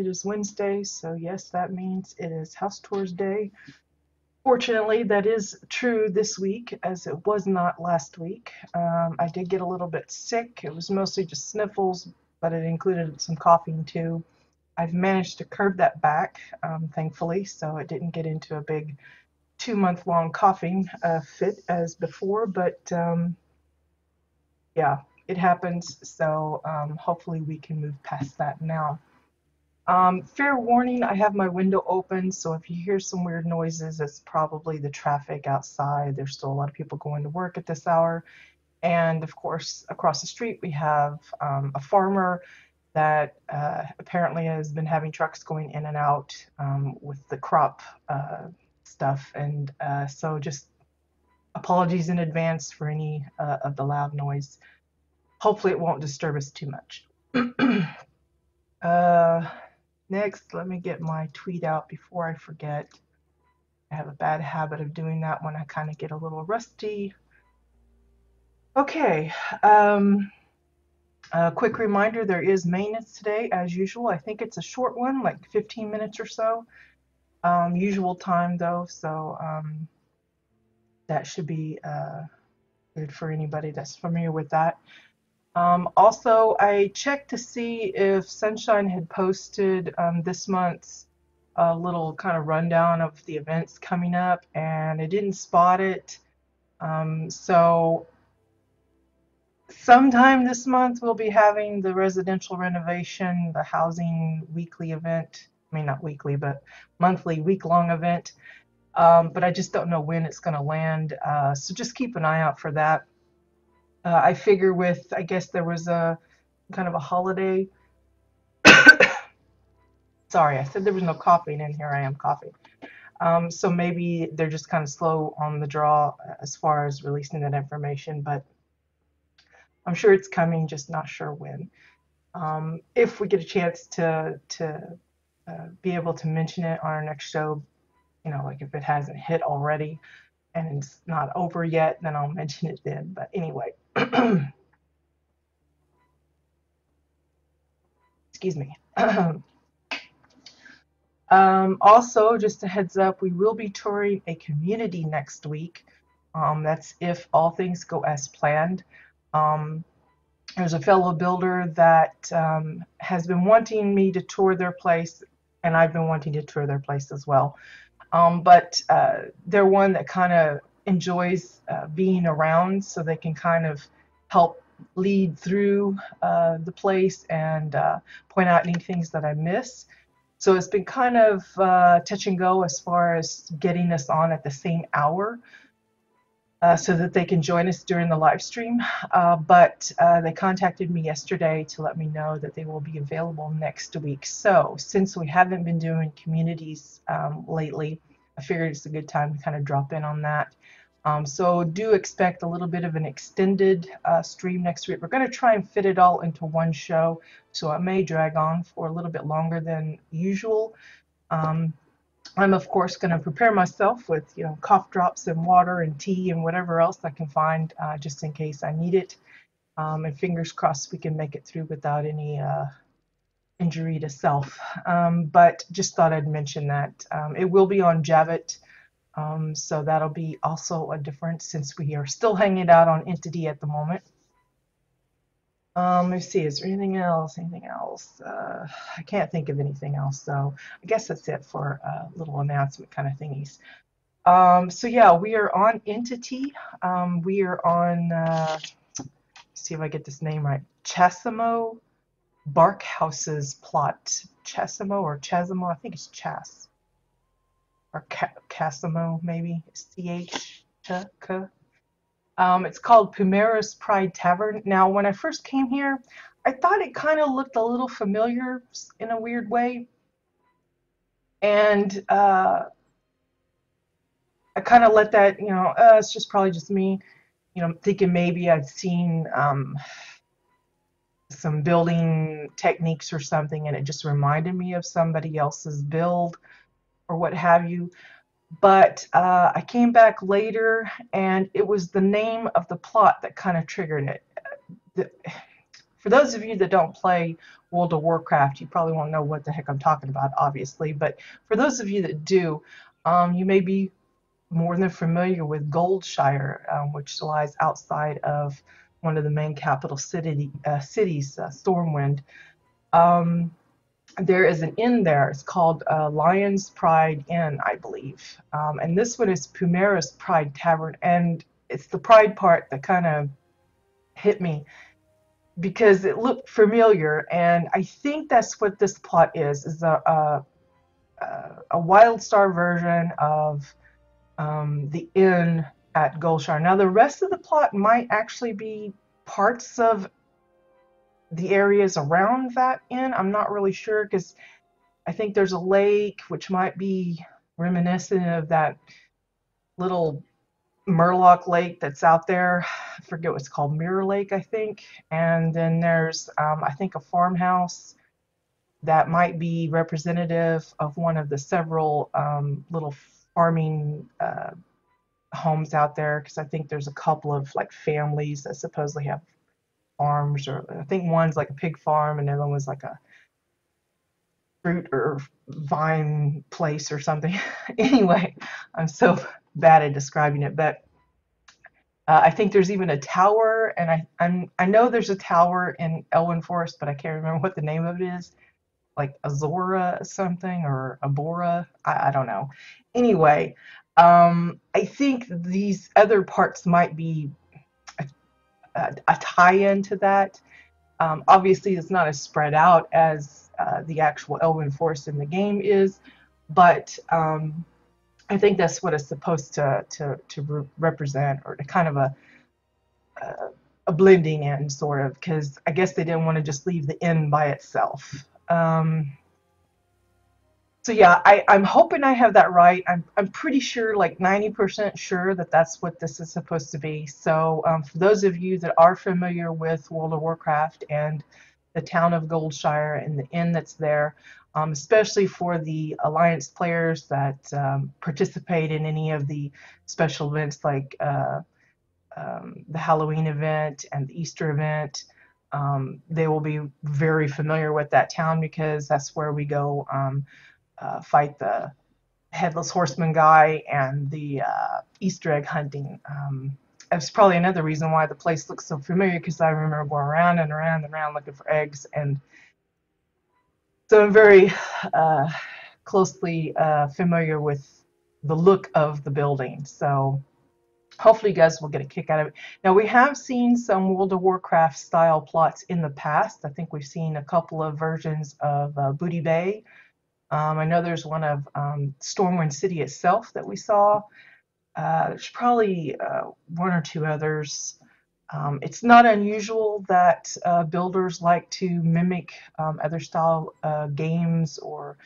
It is Wednesday, so yes, that means it is house tours day. Fortunately, that is true this week, as it was not last week. I did get a little bit sick. It was mostly just sniffles, but it included some coughing too. I've managed to curb that back, thankfully, so it didn't get into a big 2 month long coughing fit as before, but yeah, it happens, so hopefully we can move past that now. Fair warning, I have my window open, so if you hear some weird noises, it's probably the traffic outside. There's still a lot of people going to work at this hour. And of course, across the street, we have a farmer that apparently has been having trucks going in and out with the crop stuff. And so just apologies in advance for any of the loud noise. Hopefully, it won't disturb us too much. uh, Next, let me get my tweet out before I forget. I have a bad habit of doing that when I kind of get a little rusty. Okay, a quick reminder, there is maintenance today as usual. I think it's a short one, like 15 minutes or so. Usual time though, so that should be good for anybody that's familiar with that. Also, I checked to see if Sunshine had posted this month's little kind of rundown of the events coming up, and I didn't spot it. So sometime this month we'll be having the residential renovation, the housing weekly event. I mean, not weekly, but monthly, week-long event. But I just don't know when it's going to land. So just keep an eye out for that. I figure with, I guess there was a kind of a holiday. Sorry, I said there was no coughing, and here I am coughing. So maybe they're just kind of slow on the draw as far as releasing that information, but I'm sure it's coming, just not sure when. If we get a chance to be able to mention it on our next show, like if it hasn't hit already and it's not over yet, then I'll mention it then. But anyway, excuse me. Also, just a heads up, we will be touring a community next week. That's if all things go as planned. There's a fellow builder that has been wanting me to tour their place, and I've been wanting to tour their place as well. But they're one that kind of enjoys being around, so they can kind of help lead through the place and point out any things that I miss. So it's been kind of touch and go as far as getting us on at the same hour so that they can join us during the live stream. But they contacted me yesterday to let me know that they will be available next week. So since we haven't been doing communities lately, I figured it's a good time to kind of drop in on that. So do expect a little bit of an extended stream next week. We're going to try and fit it all into one show, so it may drag on for a little bit longer than usual. I'm of course going to prepare myself with cough drops and water and tea and whatever else I can find just in case I need it. And fingers crossed we can make it through without any injury to self. But just thought I'd mention that. It will be on Javit. So that'll be also a difference since we are still hanging out on Entity at the moment. Let's see, is there anything else? I can't think of anything else, so I guess that's it for little announcement kind of thingies. So yeah, we are on Entity. We are on, let's see if I get this name right, Chasimo Barkhouse's plot. Chasimo or Chasimo, I think it's Chas. Or Casimo, maybe, CH. It's called Pumera's Pride Tavern. Now, when I first came here, I thought it kind of looked a little familiar in a weird way. And I kind of let that, it's just probably just me, thinking maybe I'd seen some building techniques or something, and it just reminded me of somebody else's build or what have you. But I came back later, and it was the name of the plot that kind of triggered it. for those of you that don't play World of Warcraft, you probably won't know what the heck I'm talking about, obviously. But for those of you that do, you may be more than familiar with Goldshire, which lies outside of one of the main capital cities, Stormwind. Um, there is an inn there. It's called Lion's Pride Inn, I believe. And this one is Pumera's Pride Tavern. And it's the pride part that kind of hit me because it looked familiar. And I think that's what this plot is a WildStar version of the inn at Goldshire. Now, the rest of the plot might actually be parts of the areas around that inn. I'm not really sure because I think there's a lake which might be reminiscent of that little Murloc lake that's out there. I forget what it's called, Mirror Lake, I think. And then there's, I think, a farmhouse that might be representative of one of the several little farming homes out there, because I think there's a couple of like families that supposedly have farms, or I think one's like a pig farm and the other one's like a fruit or vine place or something. Anyway, I'm so bad at describing it, but I think there's even a tower, and I know there's a tower in Elwyn Forest, but I can't remember what the name of it is, like Azora something or Abora. I don't know. Anyway, I think these other parts might be a tie-in to that. Obviously, it's not as spread out as the actual Elven Forest in the game is, but I think that's what it's supposed to represent, or to kind of a blending in, sort of, because I guess they didn't want to just leave the inn by itself. So yeah, I'm hoping I have that right. I'm pretty sure, like 90% sure, that that's what this is supposed to be. So for those of you that are familiar with World of Warcraft and the town of Goldshire and the inn that's there, especially for the Alliance players that participate in any of the special events like the Halloween event and the Easter event, they will be very familiar with that town because that's where we go fight the headless horseman guy and the Easter egg hunting. That's probably another reason why the place looks so familiar, because I remember going around and around and around looking for eggs, and so I'm very closely familiar with the look of the building. So hopefully you guys will get a kick out of it. Now, we have seen some World of Warcraft style plots in the past. I think we've seen a couple of versions of Booty Bay. I know there's one of Stormwind City itself that we saw. There's probably one or two others. It's not unusual that builders like to mimic other style games or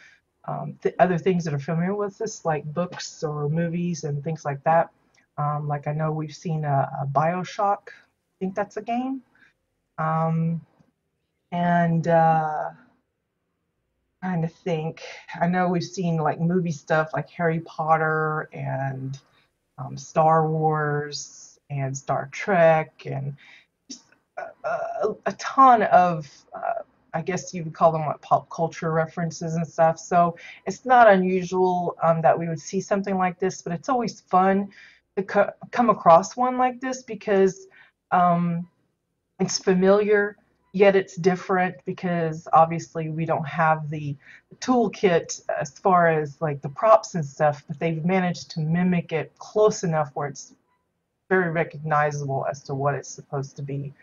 other things that are familiar with this, like books or movies and things like that. Like I know we've seen a BioShock. I think that's a game. And trying to think. I know we've seen like movie stuff like Harry Potter and Star Wars and Star Trek, and just a ton of, I guess you would call them what, pop culture references and stuff. So it's not unusual that we would see something like this, but it's always fun to come across one like this because um, it's familiar, yet it's different, because obviously we don't have the toolkit as far as like the props and stuff, but they've managed to mimic it close enough where it's very recognizable as to what it's supposed to be.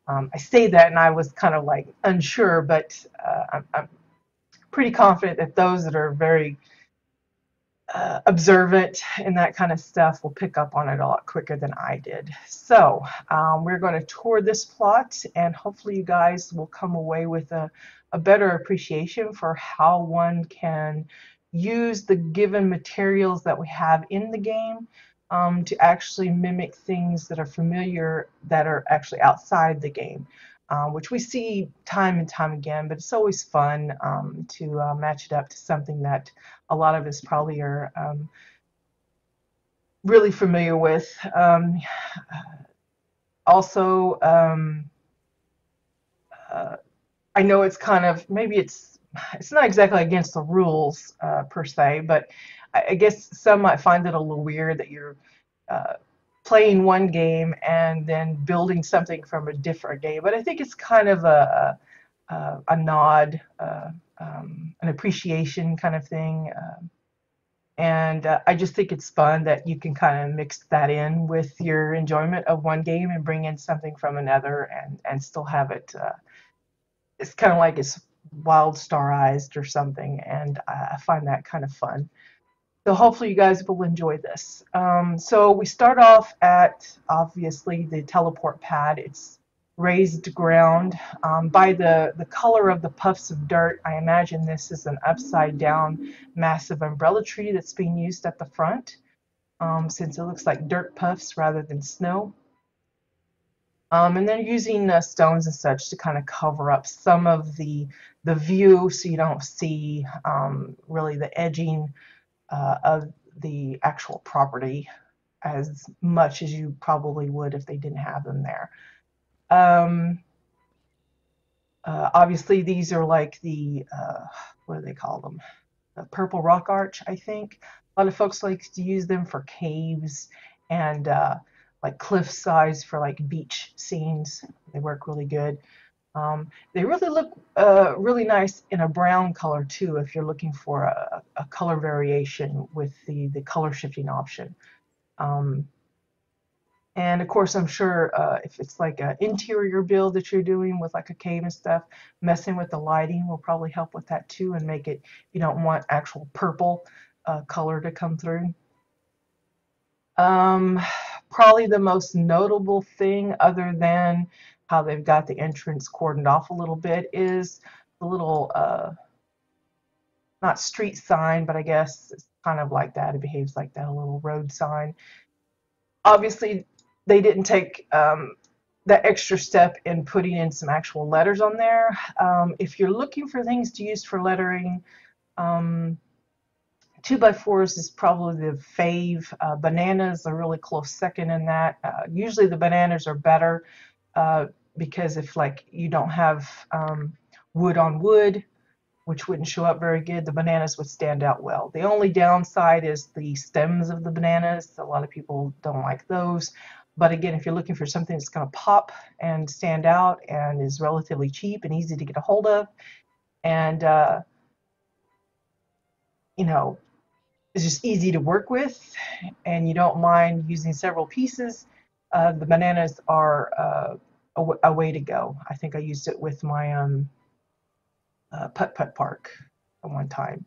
I say that and I was kind of like unsure, but I'm pretty confident that those that are very observant and that kind of stuff will pick up on it a lot quicker than I did. So we're going to tour this plot, and hopefully you guys will come away with a better appreciation for how one can use the given materials that we have in the game to actually mimic things that are familiar, that are actually outside the game. Which we see time and time again, but it's always fun to match it up to something that a lot of us probably are really familiar with. Also, I know it's kind of, maybe it's not exactly against the rules per se, but I guess some might find it a little weird that you're uh, playing one game and then building something from a different game. But I think it's kind of a nod, an appreciation kind of thing. And I just think it's fun that you can kind of mix that in with your enjoyment of one game and bring in something from another and still have it. It's kind of like it's WildStarized or something, and I find that kind of fun. So hopefully you guys will enjoy this. So we start off at obviously the teleport pad. It's raised ground. By the color of the puffs of dirt, I imagine this is an upside down massive umbrella tree that's being used at the front, since it looks like dirt puffs rather than snow. And they're using stones and such to kind of cover up some of the view so you don't see really the edging of the actual property as much as you probably would if they didn't have them there. Um, Obviously, these are like the, what do they call them? The purple rock arch, I think. A lot of folks like to use them for caves and like cliff sides for like beach scenes. They work really good. They really look really nice in a brown color too if you're looking for a color variation with the color shifting option. Um, and of course, I'm sure if it's like an interior build that you're doing with like a cave and stuff, messing with the lighting will probably help with that too and make it, you don't want actual purple color to come through. Um, Probably the most notable thing, other than how they've got the entrance cordoned off a little bit, is the little, not street sign, but I guess it's kind of like that. It behaves like that, a little road sign. Obviously, they didn't take that extra step in putting in some actual letters on there. If you're looking for things to use for lettering, um, 2x4s is probably the fave. Bananas are really close second in that. Usually the bananas are better uh, because if like you don't have wood on wood, which wouldn't show up very good, the bananas would stand out well. The only downside is the stems of the bananas. A lot of people don't like those. But again, if you're looking for something that's going to pop and stand out and is relatively cheap and easy to get a hold of, and you know, it's just easy to work with, and you don't mind using several pieces, the bananas are a way to go. I think I used it with my putt-putt park at one time.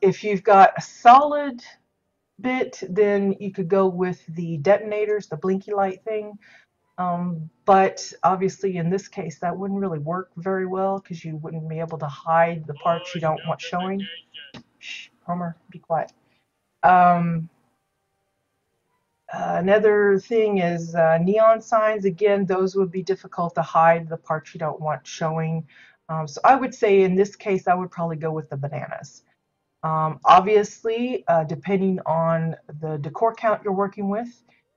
If you've got a solid bit, then you could go with the detonators, the blinky light thing. But obviously in this case, that wouldn't really work very well because you wouldn't be able to hide the parts you don't want showing. Shh, Homer, be quiet. Um, Another thing is neon signs. Again, those would be difficult to hide the parts you don't want showing. So I would say in this case, I would probably go with the bananas. Obviously, depending on the decor count you're working with,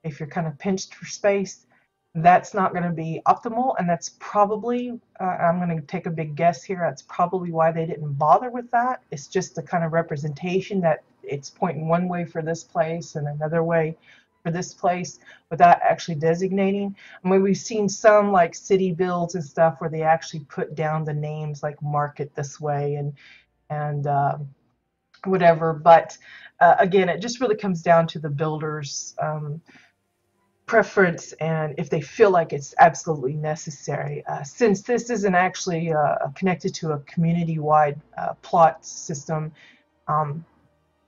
if you're kind of pinched for space, that's not going to be optimal, and that's probably, I'm going to take a big guess here, that's probably why they didn't bother with that. It's just the kind of representation that it's pointing one way for this place and another way for this place without actually designating. I mean, we've seen some like city builds and stuff where they actually put down the names like mark it this way and whatever. But again, it just really comes down to the builder's preference and if they feel like it's absolutely necessary. Since this isn't actually connected to a community-wide plot system, um,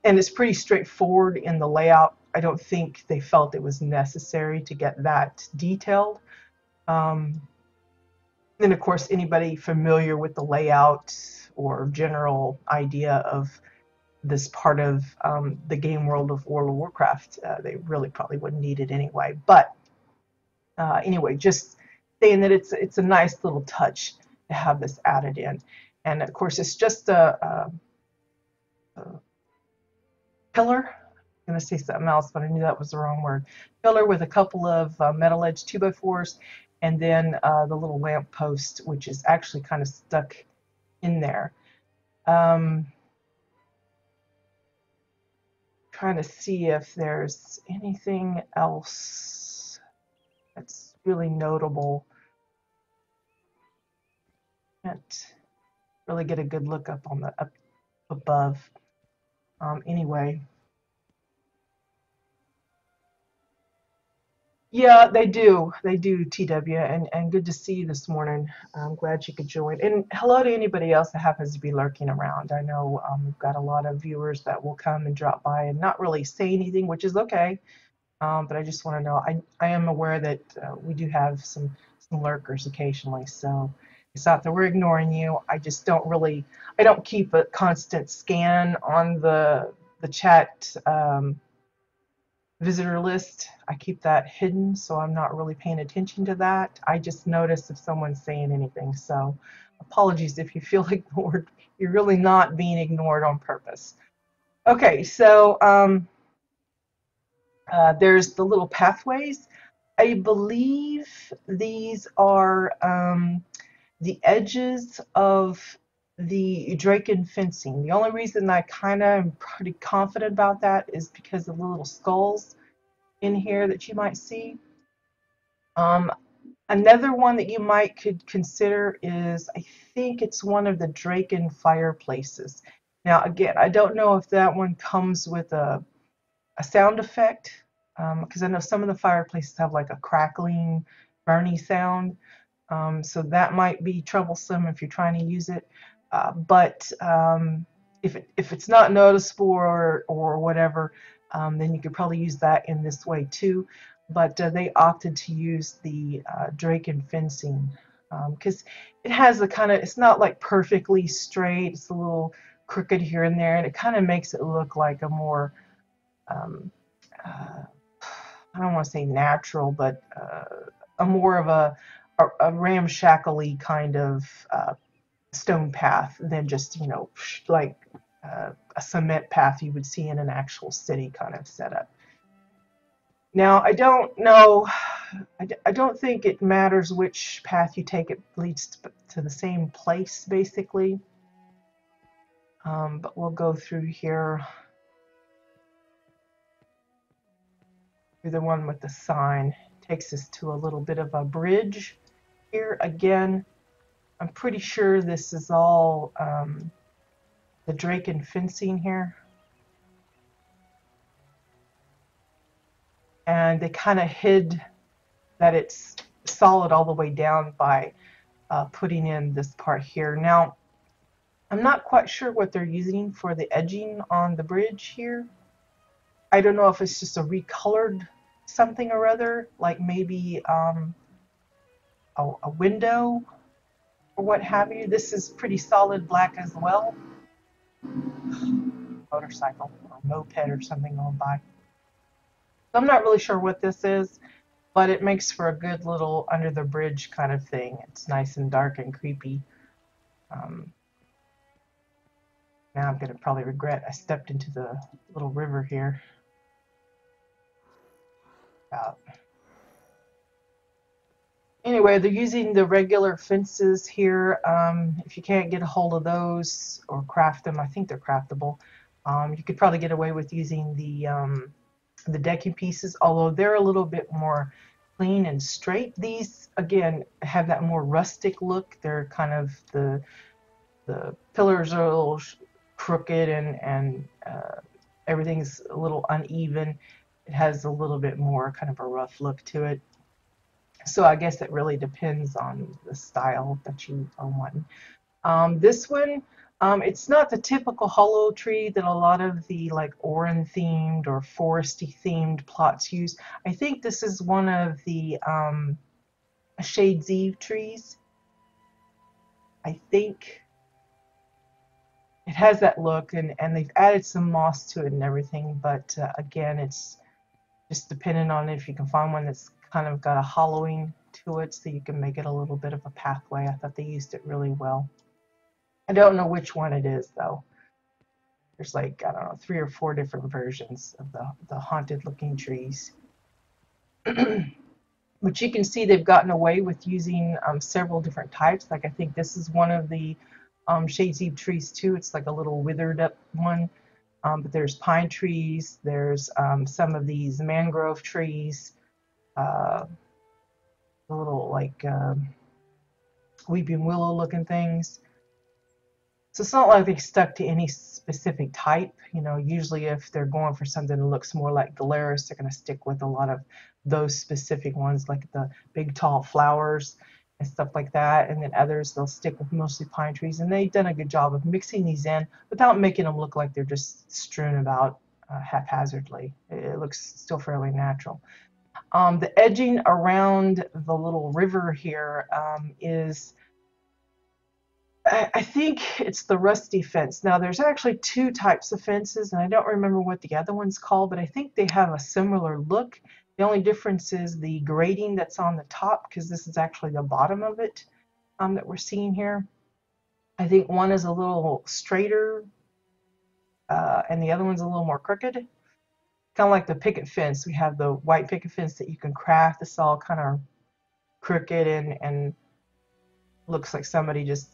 and it's pretty straightforward in the layout, I don't think they felt it was necessary to get that detailed. Um, then, of course, anybody familiar with the layout or general idea of this part of the game world of World of Warcraft, they really probably wouldn't need it anyway. But anyway, just saying that it's a nice little touch to have this added in. And of course, it's just a pillar. I'm going to say something else, but I knew that was the wrong word. Pillar with a couple of metal edge 2x4s. and then the little lamp post, which is actually kind of stuck in there. Um, Trying to see if there's anything else that's really notable. Can't really get a good look up on the up above. Anyway, yeah, they do. They do, TW, and good to see you this morning. I'm glad you could join. And hello to anybody else that happens to be lurking around. I know we've got a lot of viewers that will come and drop by and not really say anything, which is okay. But I just want to know, I am aware that we do have some lurkers occasionally, so it's not that we're ignoring you. I just don't really, I don't keep a constant scan on the chat visitor list. I keep that hidden, so I'm not really paying attention to that. I just notice if someone's saying anything. So apologies if you feel ignored. You're really not being ignored on purpose. Okay, so there's the little pathways. I believe these are the edges of the Draken fencing. The only reason I kind of am pretty confident about that is because of the little skulls in here that you might see. Um, Another one that you might could consider is, I think it's one of the Draken fireplaces. Now, again, I don't know if that one comes with a sound effect, because I know some of the fireplaces have like a crackling, burny sound. So that might be troublesome if you're trying to use it. But if it's not noticeable or whatever, then you could probably use that in this way too. But they opted to use the Draken fencing because it has a kind of, it's not like perfectly straight. It's a little crooked here and there, and it kind of makes it look like a more um, I don't want to say natural, but a more of a ramshackly kind of stone path than just, you know, like a cement path you would see in an actual city kind of setup. Now, I don't know, I don't think it matters which path you take, it leads to the same place, basically. But we'll go through here, through the one with the sign. Takes us to a little bit of a bridge here. Again, I'm pretty sure this is all the Draken fencing here. And they kind of hid that it's solid all the way down by putting in this part here. Now, I'm not quite sure what they're using for the edging on the bridge here. I don't know if it's just a recolored something or other, like maybe a window or what have you. This is pretty solid black as well. Motorcycle or moped or something going by. So I'm not really sure what this is, but it makes for a good little under the bridge kind of thing. It's nice and dark and creepy. Now I'm going to probably regret I stepped into the little river here. Anyway, they're using the regular fences here. If you can't get a hold of those or craft them, I think they're craftable. You could probably get away with using the decking pieces, although they're a little bit more clean and straight. These, again, have that more rustic look. They're kind of the pillars are a little crooked and everything's a little uneven. It has a little bit more kind of a rough look to it. So I guess it really depends on the style that you are wanting. This one, it's not the typical hollow tree that a lot of the like Oran themed or foresty themed plots use. I think this is one of the Shades Eve trees. I think it has that look, and they've added some moss to it and everything, but again, it's just depending on if you can find one that's kind of got a hollowing to it so you can make it a little bit of a pathway. I thought they used it really well. I don't know which one it is though. There's like, I don't know, 3 or 4 different versions of the haunted looking trees. But you can see they've gotten away with using several different types. Like I think this is one of the shade trees too. It's like a little withered up one. But there's pine trees. There's some of these mangrove trees. Uh, little like weeping willow looking things. So it's not like they stuck to any specific type. You know, usually if they're going for something that looks more like Galeris, they're going to stick with a lot of those specific ones, like the big tall flowers and stuff like that. And then others, they'll stick with mostly pine trees. And they've done a good job of mixing these in without making them look like they're just strewn about haphazardly. It looks still fairly natural. The edging around the little river here is I think it's the rusty fence. Now, there's actually two types of fences, and I don't remember what the other one's called, but I think they have a similar look. The only difference is the grading that's on the top, because this is actually the bottom of it that we're seeing here. I think one is a little straighter, and the other one's a little more crooked. Kind of like the picket fence. We have the white picket fence that you can craft. It's all kind of crooked and looks like somebody just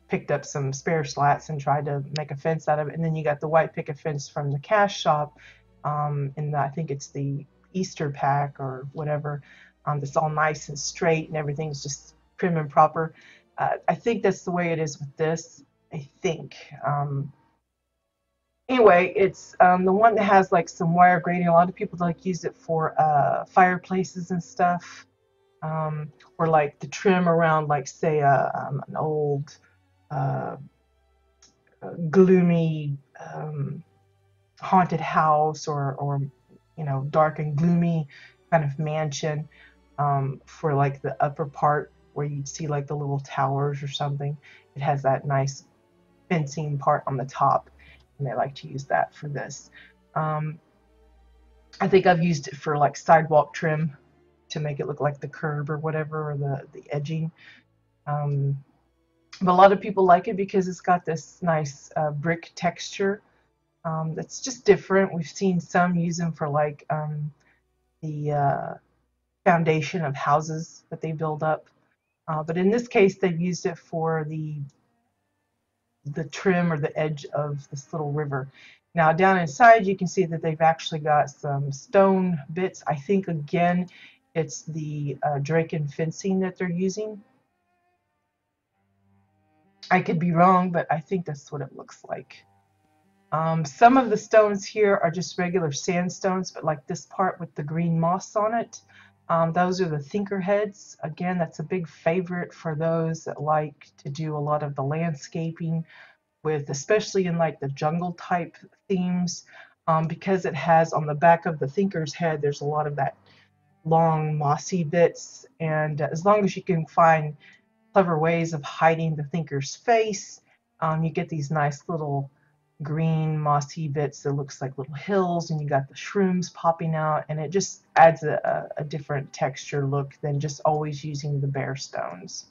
picked up some spare slats and tried to make a fence out of it. And then you got the white picket fence from the cash shop, I think it's the Easter pack or whatever. That's all nice and straight and everything's just prim and proper. I think that's the way it is with this. I think. Anyway, it's the one that has like some wire grating. A lot of people like use it for fireplaces and stuff, or like the trim around, like say an old uh, gloomy haunted house or you know dark and gloomy kind of mansion, for like the upper part where you'd see like the little towers or something. It has that nice fencing part on the top, and they like to use that for this. um, I think I've used it for like sidewalk trim to make it look like the curb or whatever, or the edging. um, but a lot of people like it because it's got this nice brick texture that's just different. We've seen some use them for like the foundation of houses that they build up. But in this case, they've used it for the trim or the edge of this little river. Now down inside, you can see that they've actually got some stone bits. I think again, it's the Draken fencing that they're using. I could be wrong, but I think that's what it looks like. Some of the stones here are just regular sandstones, but like this part with the green moss on it, those are the thinker heads. Again, that's a big favorite for those that like to do a lot of the landscaping with, especially in like the jungle type themes, because it has on the back of the thinker's head, there's a lot of that long mossy bits. And as long as you can find clever ways of hiding the thinker's face, you get these nice little green mossy bits that looks like little hills, and you got the shrooms popping out, and it just adds a different texture look than just always using the bare stones.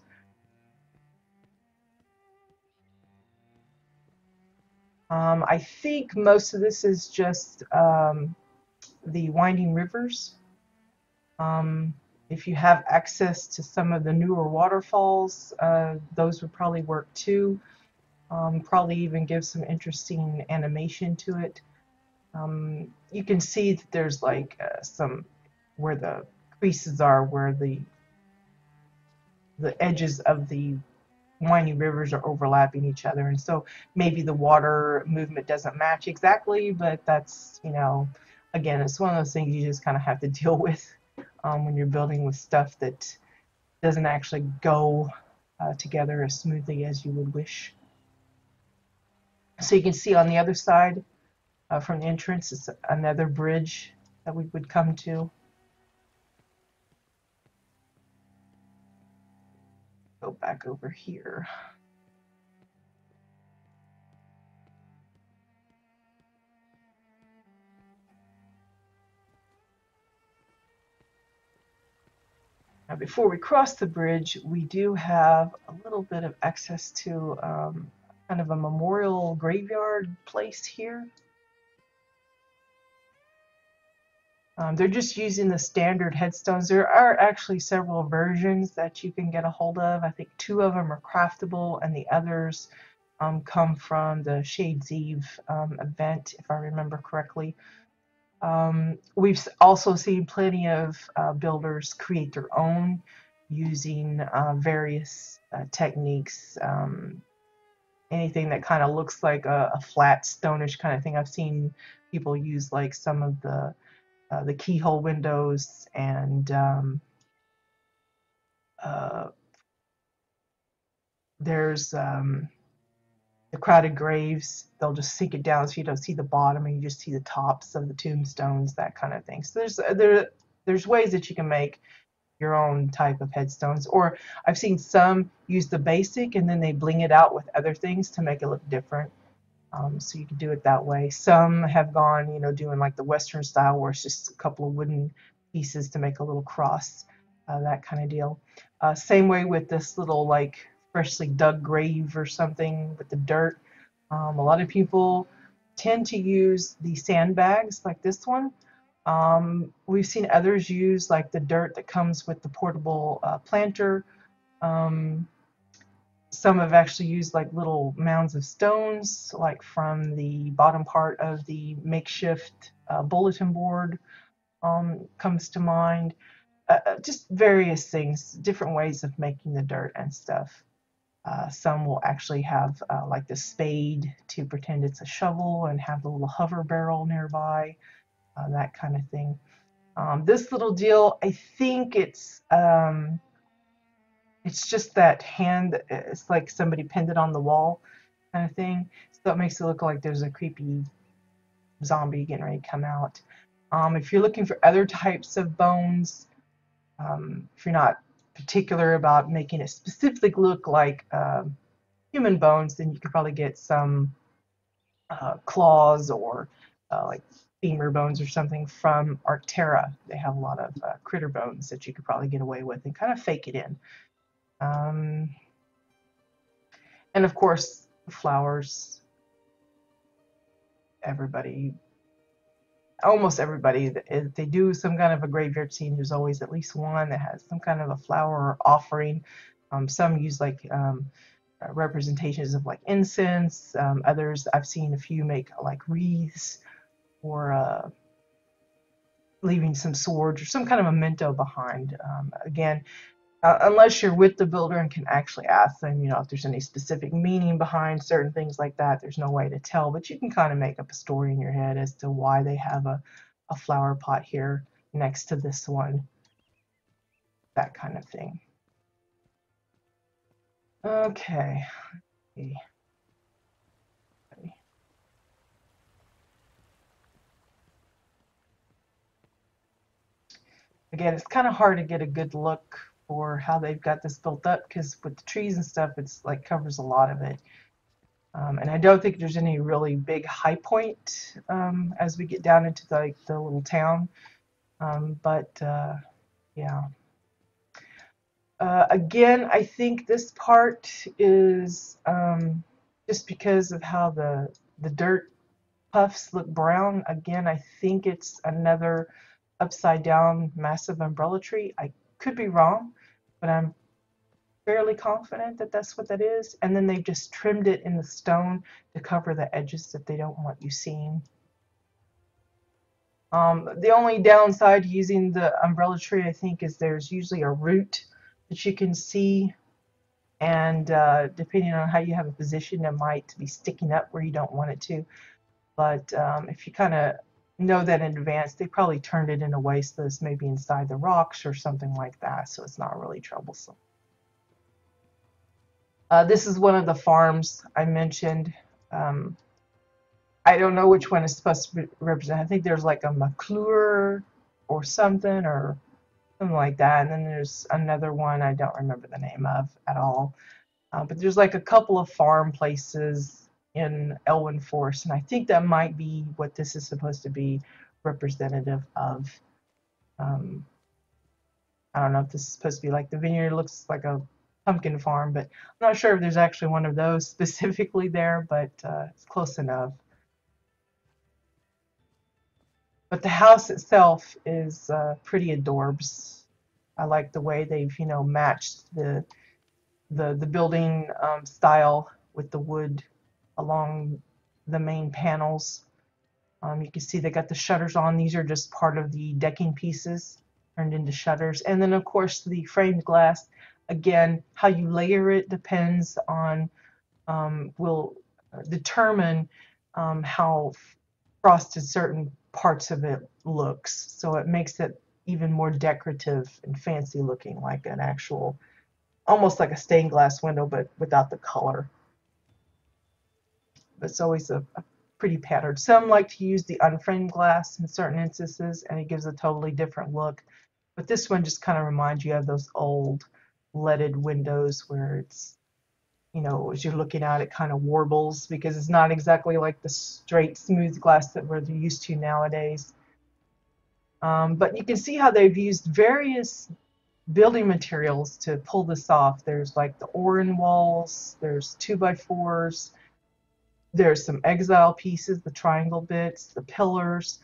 I think most of this is just the winding rivers. Um, if you have access to some of the newer waterfalls, those would probably work too. Probably even give some interesting animation to it. You can see that there's like some where the creases are, where the edges of the winding rivers are overlapping each other, and so maybe the water movement doesn't match exactly, but that's, you know, again, it's one of those things you just kind of have to deal with when you're building with stuff that doesn't actually go together as smoothly as you would wish. So you can see on the other side from the entrance, it's another bridge that we would come to. Go back over here. Now, before we cross the bridge, we do have a little bit of access to kind of a memorial graveyard place here. They're just using the standard headstones. There are actually several versions that you can get a hold of. I think 2 of them are craftable, and the others come from the Shades Eve event, if I remember correctly. We've also seen plenty of builders create their own using various techniques. Anything that kind of looks like a flat stonish kind of thing. I've seen people use like some of the keyhole windows, and uh, there's the crowded graves. They'll just sink it down so you don't see the bottom and you just see the tops of the tombstones, that kind of thing. So there's ways that you can make your own type of headstones. Or I've seen some use the basic and then they bling it out with other things to make it look different. So you can do it that way. Some have gone, doing like the Western style where it's just a couple of wooden pieces to make a little cross, that kind of deal. Same way with this little like freshly dug grave or something with the dirt. A lot of people tend to use the sandbags like this one. We've seen others use like the dirt that comes with the portable planter. Um, some have actually used like little mounds of stones, like from the bottom part of the makeshift bulletin board comes to mind. Just various things, different ways of making the dirt and stuff. Some will actually have like the spade to pretend it's a shovel and have the little hover barrel nearby, that kind of thing. This little deal, I think it's just that hand. It's like somebody pinned it on the wall kind of thing. So it makes it look like there's a creepy zombie getting ready to come out. If you're looking for other types of bones, if you're not particular about making it specifically look like human bones, then you could probably get some claws or like femur bones or something from Arctera. They have a lot of critter bones that you could probably get away with and kind of fake it in. Um, and of course, flowers. Everybody, almost everybody, if they do some kind of a graveyard scene, there's always at least one that has some kind of a flower offering. Some use like representations of like incense. Others, I've seen a few make like wreaths or leaving some swords or some kind of memento behind. Again, unless you're with the builder and can actually ask them, if there's any specific meaning behind certain things like that, there's no way to tell, but you can kind of make up a story in your head as to why they have a flower pot here next to this one, that kind of thing. Okay. Again, it's kind of hard to get a good look for how they've got this built up because with the trees and stuff, it's like covers a lot of it. And I don't think there's any really big high point as we get down into the little town. But yeah. Again, I think this part is just because of how the dirt puffs look brown. Again, I think it's another upside down massive umbrella tree. I could be wrong, but I'm fairly confident that that's what that is. And then they've just trimmed it in the stone to cover the edges that they don't want you seeing. The only downside using the umbrella tree, I think, is there's usually a root that you can see, and depending on how you have a position, it might be sticking up where you don't want it to. But if you kind of know that in advance, they probably turned it in a way so it's maybe inside the rocks or something like that, so it's not really troublesome. This is one of the farms I mentioned. Um, I don't know which one is supposed to represent. I think there's like a McClure or something like that. And then there's another one I don't remember the name of at all. But there's like a couple of farm places in Elwyn Forest, and I think that might be what this is supposed to be representative of. Um, I don't know if this is supposed to be like the vineyard. It looks like a pumpkin farm, but I'm not sure if there's actually one of those specifically there, but it's close enough. But the house itself is pretty adorbs. I like the way they've, matched the building style with the wood along the main panels. You can see they got the shutters on. These are just part of the decking pieces turned into shutters. And then, of course, the framed glass. Again, how you layer it depends on, will determine how frosted certain parts of it looks. So it makes it even more decorative and fancy looking, like an actual, almost like a stained glass window, but without the color. But it's always a pretty pattern. Some like to use the unframed glass in certain instances, and it gives a totally different look. But this one just kind of reminds you of those old leaded windows where it's, as you're looking at it, kind of warbles because it's not exactly like the straight, smooth glass that we're used to nowadays. But you can see how they've used various building materials to pull this off. There's like the Oran walls, there's 2x4s, there's some exile pieces, the triangle bits, the pillars.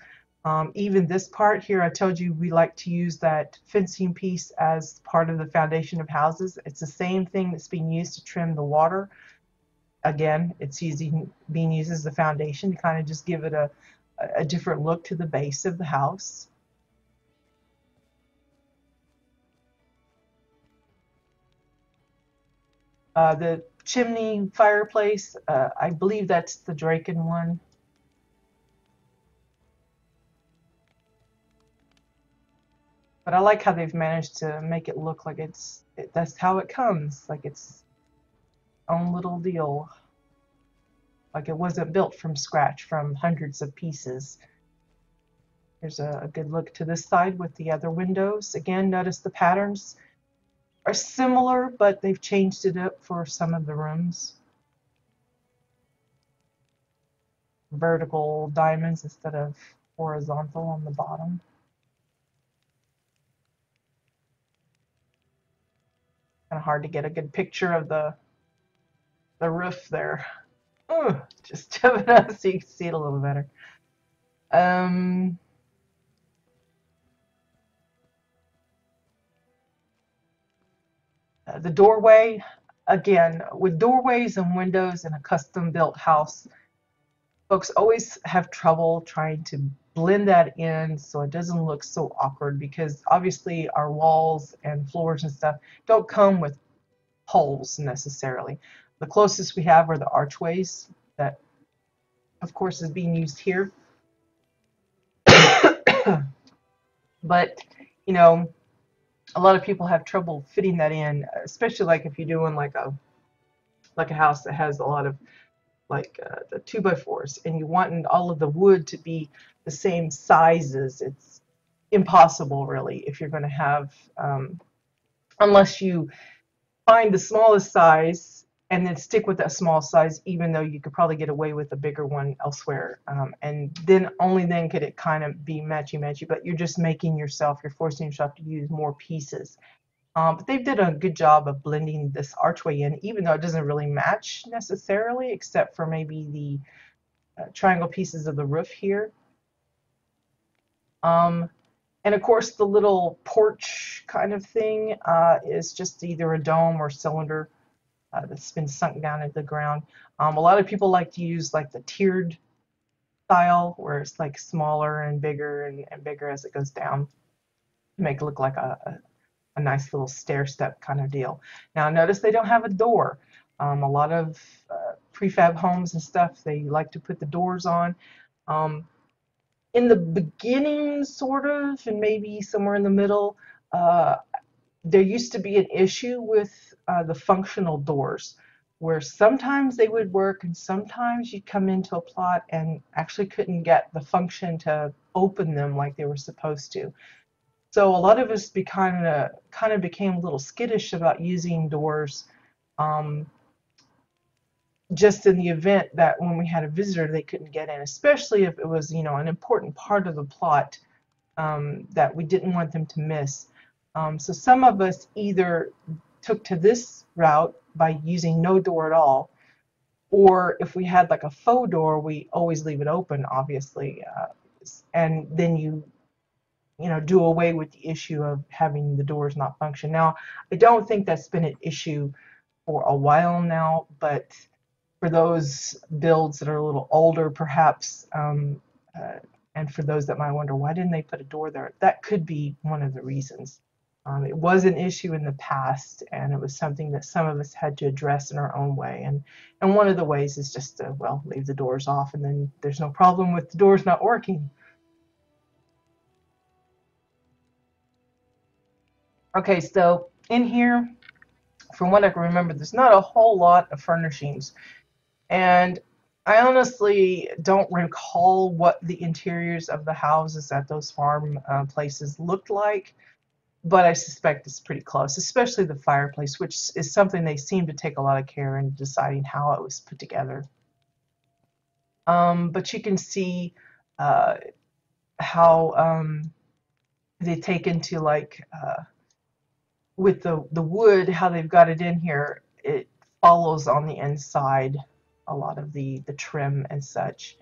Even this part here, I told you we like to use that fencing piece as part of the foundation of houses. It's the same thing that's being used to trim the water. Again, it's being used as the foundation to kind of just give it a different look to the base of the house. The chimney fireplace, I believe that's the Draken one. But I like how they've managed to make it look like that's how it comes, like it's own little deal. Like it wasn't built from scratch from hundreds of pieces. Here's a good look to this side with the other windows. Again, notice the patterns are similar, but they've changed it up for some of the rooms. Vertical diamonds instead of horizontal on the bottom. Kind of hard to get a good picture of the roof there. Ooh, just so you can see it a little better. The doorway, again, with doorways and windows in a custom built house, folks always have trouble trying to blend that in so it doesn't look so awkward because obviously our walls and floors and stuff don't come with holes necessarily. The closest we have are the archways that of course is being used here. But a lot of people have trouble fitting that in, especially like if you're doing like a house that has a lot of like the 2x4s and you want all of the wood to be the same sizes. It's impossible really if you're going to have unless you find the smallest size and then stick with that small size, even though you could probably get away with a bigger one elsewhere. And then only then could it kind of be matchy-matchy, but you're just you're forcing yourself to use more pieces. But they've did a good job of blending this archway in, even though it doesn't really match necessarily, except for maybe the triangle pieces of the roof here. And of course, the little porch kind of thing is just either a dome or cylinder that's been sunk down into the ground. A lot of people like to use like the tiered style, where it's like smaller and bigger and bigger as it goes down to make it look like a nice little stair step kind of deal. Now notice they don't have a door. A lot of prefab homes and stuff, they like to put the doors on. In the beginning, sort of, and maybe somewhere in the middle, there used to be an issue with the functional doors, where sometimes they would work and sometimes you'd come into a plot and actually couldn't get the function to open them like they were supposed to. So a lot of us kind of became a little skittish about using doors, just in the event that when we had a visitor they couldn't get in, especially if it was an important part of the plot that we didn't want them to miss. So some of us either took to this route by using no door at all, or if we had like a faux door, we always leave it open, obviously, and then you know, do away with the issue of having the doors not function. Now, I don't think that's been an issue for a while now, but for those builds that are a little older, perhaps, uh, and for those that might wonder, why didn't they put a door there? That could be one of the reasons. It was an issue in the past, and it was something that some of us had to address in our own way. And one of the ways is just to, well, leave the doors off, and then there's no problem with the doors not working. Okay, so in here, from what I can remember, there's not a whole lot of furnishings. And I honestly don't recall what the interiors of the houses at those farm places looked like, but I suspect it's pretty close, especially the fireplace, which is something they seem to take a lot of care in deciding how it was put together. But you can see uh, how they take into like with the wood, how they've got it in here. It follows on the inside a lot of the trim and such.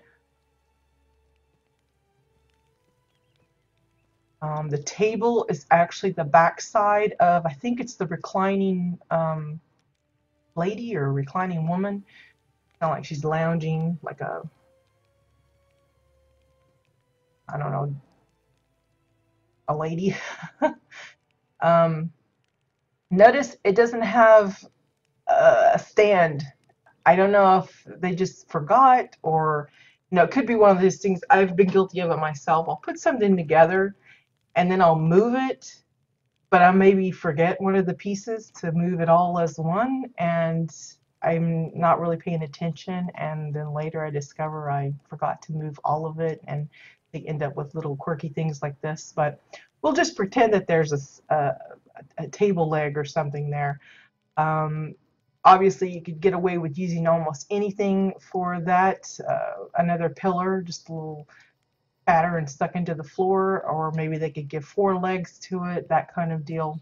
The table is actually the back side of, I think it's the reclining lady or reclining woman. Kind of like she's lounging like a, I don't know, a lady. um, Notice it doesn't have a stand. I don't know if they just forgot, or you know, it could be one of those things. I've been guilty of it myself. I'll put something together and then I'll move it, but I maybe forget one of the pieces to move it all as one, and I'm not really paying attention, and then later I discover I forgot to move all of it, and they end up with little quirky things like this. But we'll just pretend that there's a table leg or something there. Um, Obviously, you could get away with using almost anything for that. Another pillar, just a little fatter and stuck into the floor, or maybe they could give four legs to it, that kind of deal.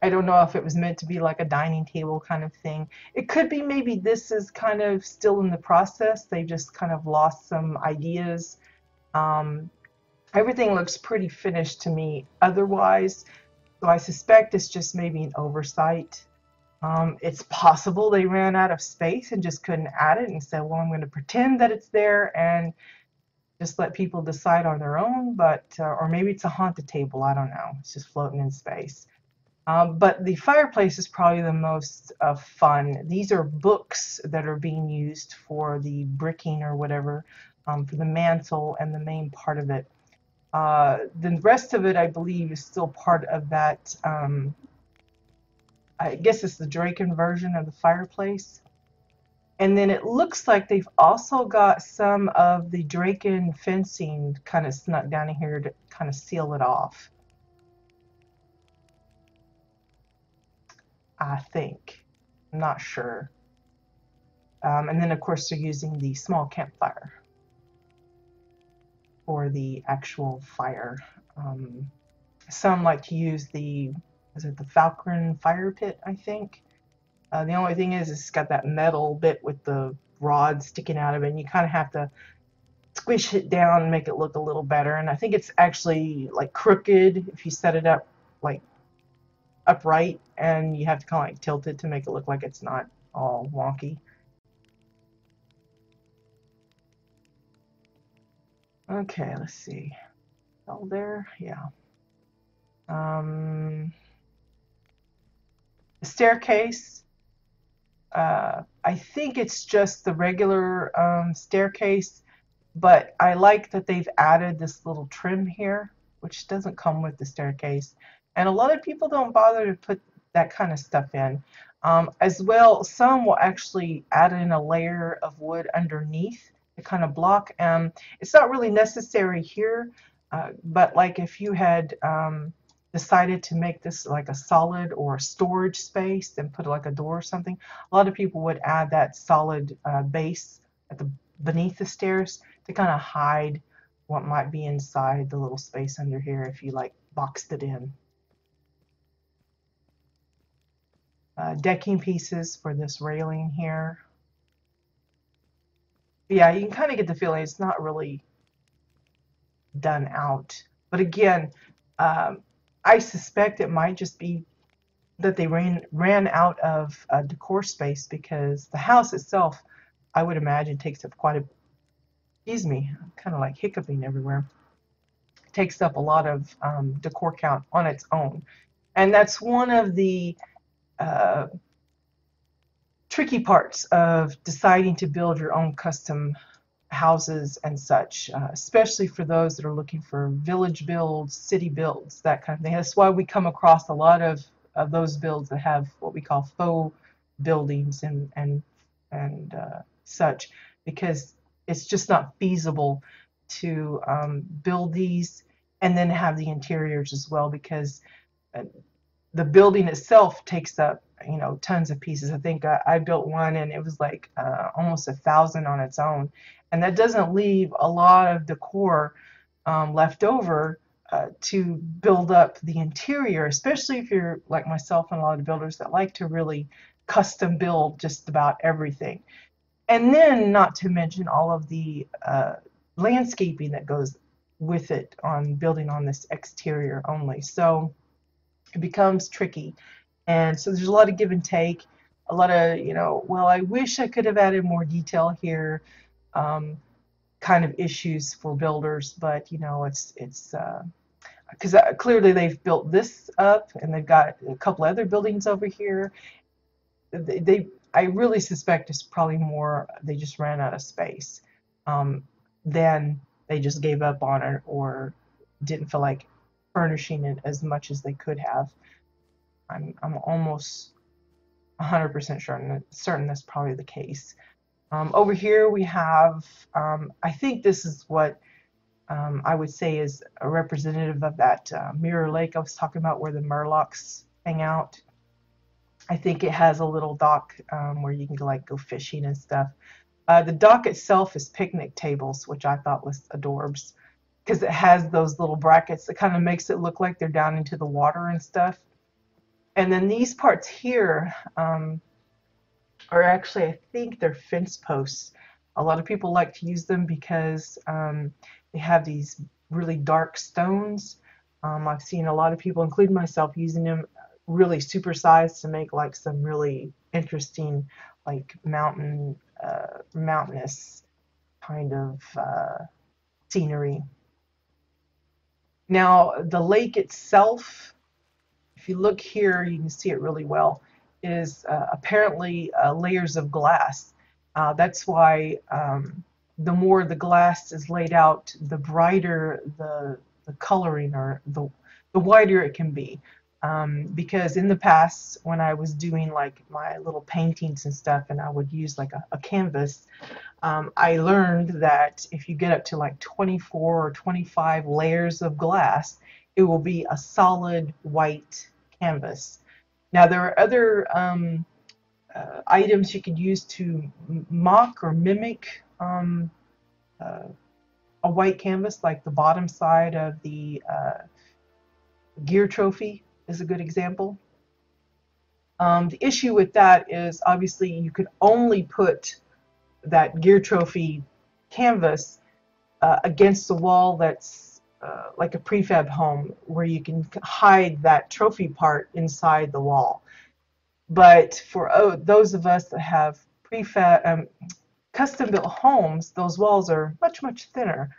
I don't know if it was meant to be like a dining table kind of thing. It could be maybe this is kind of still in the process. They just kind of lost some ideas. Um, Everything looks pretty finished to me otherwise, so I suspect it's just maybe an oversight. It's possible they ran out of space and just couldn't add it and said, well, I'm going to pretend that it's there and just let people decide on their own, but or maybe it's a haunted table. I don't know. It's just floating in space. But the fireplace is probably the most fun. These are books that are being used for the bricking or whatever, for the mantle and the main part of it. The rest of it, I believe, is still part of that. I guess it's the Draken version of the fireplace. And then it looks like they've also got some of the Draken fencing kind of snuck down in here to kind of seal it off, I think. I'm not sure. And then, of course, they're using the small campfire for the actual fire. Some like to use is it the Falcon fire pit, I think? The only thing is it's got that metal bit with the rod sticking out of it, and you kind of have to squish it down and make it look a little better. And I think it's actually like crooked if you set it up like upright, and you have to kind of like tilt it to make it look like it's not all wonky. Okay, let's see. All there? Yeah. The staircase. I think it's just the regular staircase, but I like that they've added this little trim here, which doesn't come with the staircase. And a lot of people don't bother to put that kind of stuff in. As well, some will actually add in a layer of wood underneath to kind of block. It's not really necessary here, but like if you had decided to make this like a solid or a storage space and put like a door or something, a lot of people would add that solid base at the beneath the stairs to kind of hide what might be inside the little space under here if you like boxed it in. Decking pieces for this railing here. Yeah, you can kind of get the feeling it's not really done out. But again, um, I suspect it might just be that they ran out of decor space, because the house itself, I would imagine, takes up quite a, excuse me, I'm kind of like hiccuping everywhere, takes up a lot of decor count on its own. And that's one of the uh, tricky parts of deciding to build your own custom houses and such, especially for those that are looking for village builds, city builds, that kind of thing. That's why we come across a lot of those builds that have what we call faux buildings and such, because it's just not feasible to build these and then have the interiors as well, because uh, the building itself takes up, you know, tons of pieces. I think I built one and it was like almost 1,000 on its own, and that doesn't leave a lot of decor left over to build up the interior, especially if you're like myself and a lot of builders that like to really custom build just about everything. And then, not to mention all of the landscaping that goes with it on building on this exterior only. So it becomes tricky. And so there's a lot of give and take, a lot of, you know, well, I wish I could have added more detail here, kind of issues for builders. But, you know, it's because clearly they've built this up and they've got a couple other buildings over here. I really suspect it's probably more they just ran out of space, um, than they just gave up on it or didn't feel like furnishing it as much as they could have. I'm almost 100% certain that's probably the case. Over here we have, I think this is what I would say is a representative of that Mirror Lake I was talking about, where the Murlocs hang out. I think it has a little dock where you can go fishing and stuff. The dock itself is picnic tables, which I thought was adorbs, because it has those little brackets that kind of makes it look like they're down into the water and stuff. And then these parts here are actually, I think they're fence posts. A lot of people like to use them because they have these really dark stones. I've seen a lot of people, including myself, using them really supersized to make like some really interesting, like mountainous kind of scenery. Now, the lake itself, if you look here, you can see it really well, is apparently layers of glass. That's why the more the glass is laid out, the brighter the coloring, or the whiter it can be. Because in the past, when I was doing like my little paintings and stuff, and I would use like a canvas, I learned that if you get up to like 24 or 25 layers of glass, it will be a solid white canvas. Now, there are other items you could use to mock or mimic uh, a white canvas, like the bottom side of the gear trophy is a good example. The issue with that is obviously you could only put that gear trophy canvas against the wall that's like a prefab home, where you can hide that trophy part inside the wall. But for those of us that have prefab custom built homes, those walls are much thinner.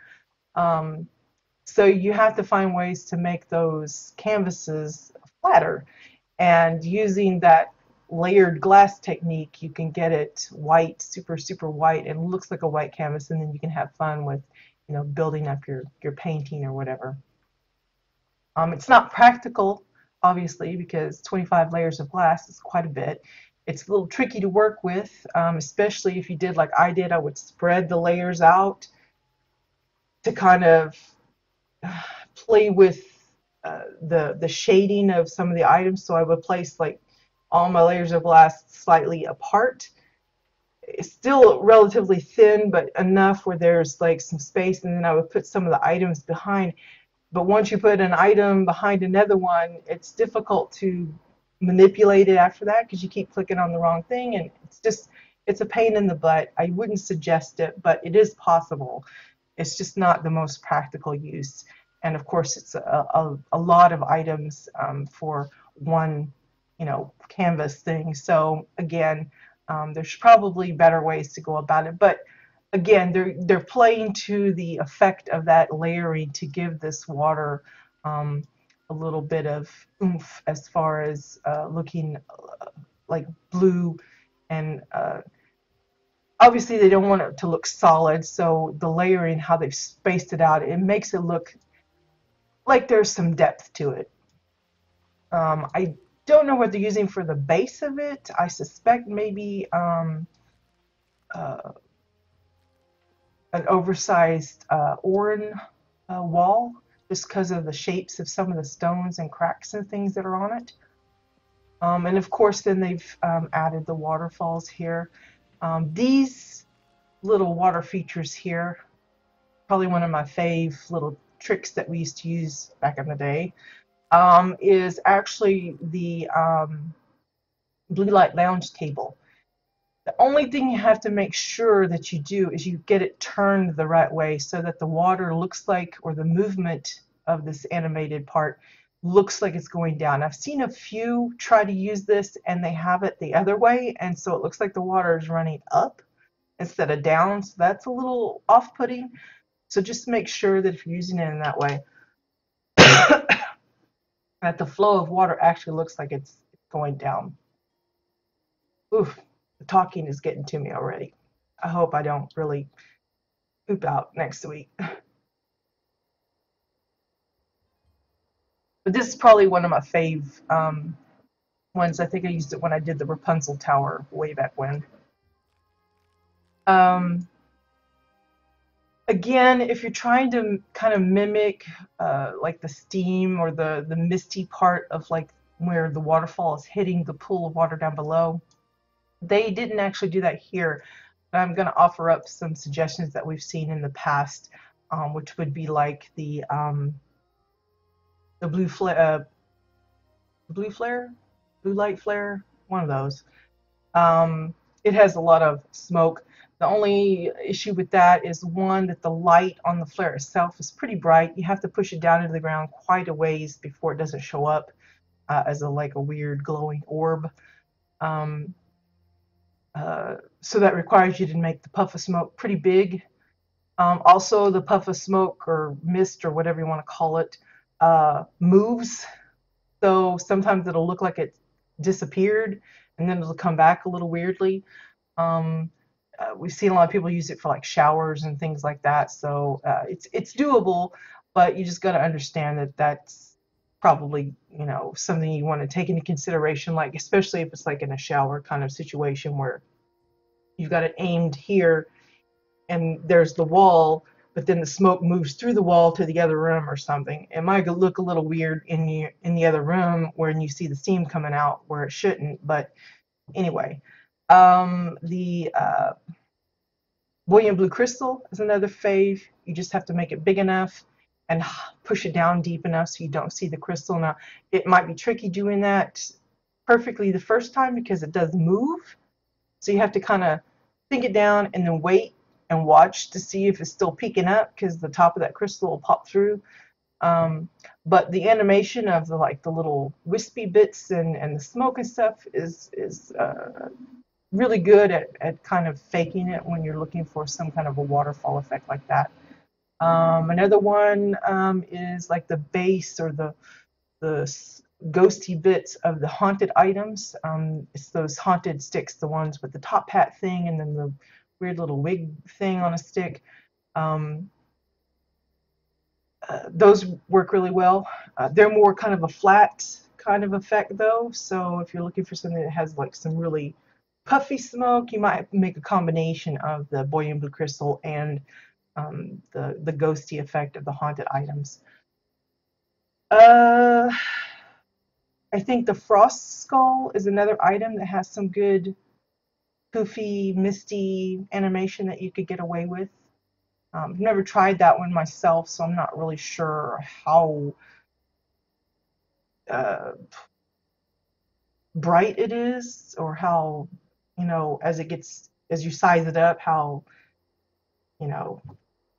Um, so you have to find ways to make those canvases flatter. And using that layered glass technique, you can get it white, super white, and it looks like a white canvas, and then you can have fun with, you know, building up your painting or whatever. It's not practical, obviously, because 25 layers of glass is quite a bit. It's a little tricky to work with, especially if you did like I did. I would spread the layers out to kind of play with the shading of some of the items. So I would place like all my layers of glass slightly apart. It's still relatively thin, but enough where there's like some space, and then I would put some of the items behind. But once you put an item behind another one, it's difficult to manipulate it after that, because you keep clicking on the wrong thing, and it's a pain in the butt. I wouldn't suggest it, but it is possible. it's just not the most practical use. And of course, it's a lot of items for one, canvas thing. So again, there's probably better ways to go about it. But again, they're playing to the effect of that layering to give this water um, a little bit of oomph as far as looking like blue and obviously they don't want it to look solid, so the layering, how they've spaced it out, it makes it look like there's some depth to it. I don't know what they're using for the base of it. I suspect maybe uh, an oversized Oran wall, just because of the shapes of some of the stones and cracks and things that are on it. And of course, then they've added the waterfalls here. These little water features here, probably one of my fave little tricks that we used to use back in the day, is actually the blue light lounge table. The only thing you have to make sure that you do is you get it turned the right way so that the water looks like, or the movement of this animated part looks like it's going down. I've seen a few try to use this and they have it the other way, and so it looks like the water is running up instead of down. So that's a little off-putting. So just make sure that if you're using it in that way, that the flow of water actually looks like it's going down. Oof, the talking is getting to me already. I hope I don't really poop out next week. But this is probably one of my fave ones. I think I used it when I did the Rapunzel Tower way back when. Um, Again, if you're trying to kind of mimic like the steam or the misty part of like where the waterfall is hitting the pool of water down below, they didn't actually do that here. I'm going to offer up some suggestions that we've seen in the past, which would be like the blue flare, blue light flare, one of those. It has a lot of smoke. The only issue with that is one, that the light on the flare itself is pretty bright. You have to push it down into the ground quite a ways before it doesn't show up as a weird glowing orb. Um, so that requires you to make the puff of smoke pretty big. Also, the puff of smoke or mist or whatever you want to call it moves. So sometimes it'll look like it disappeared and then it'll come back a little weirdly. Um, we've seen a lot of people use it for like showers and things like that. So it's doable, but you just got to understand that that's probably something you want to take into consideration, like especially if it's like in a shower kind of situation where you've got it aimed here and there's the wall, but then the smoke moves through the wall to the other room or something. It might look a little weird in the other room when you see the steam coming out where it shouldn't. But anyway, the William Blue Crystal is another fave. You just have to make it big enough and push it down deep enough so you don't see the crystal. Now, it might be tricky doing that perfectly the first time because it does move. So you have to kind of think it down and then wait and watch to see if it's still peeking up because the top of that crystal will pop through. But the animation of the little wispy bits and the smoke and stuff is really good at kind of faking it when you're looking for some kind of a waterfall effect like that. Another one is like the base or the ghosty bits of the haunted items. It's those haunted sticks, the ones with the top hat thing and then the weird little wig thing on a stick. Those work really well. They're more kind of a flat kind of effect though. So if you're looking for something that has like some really puffy smoke, you might make a combination of the Boyan Blue Crystal and the ghosty effect of the haunted items. Uh, I think the Frost Skull is another item that has some good poofy, misty animation that you could get away with. I've never tried that one myself, so I'm not really sure how uh, bright it is or how, as you size it up, how, you know,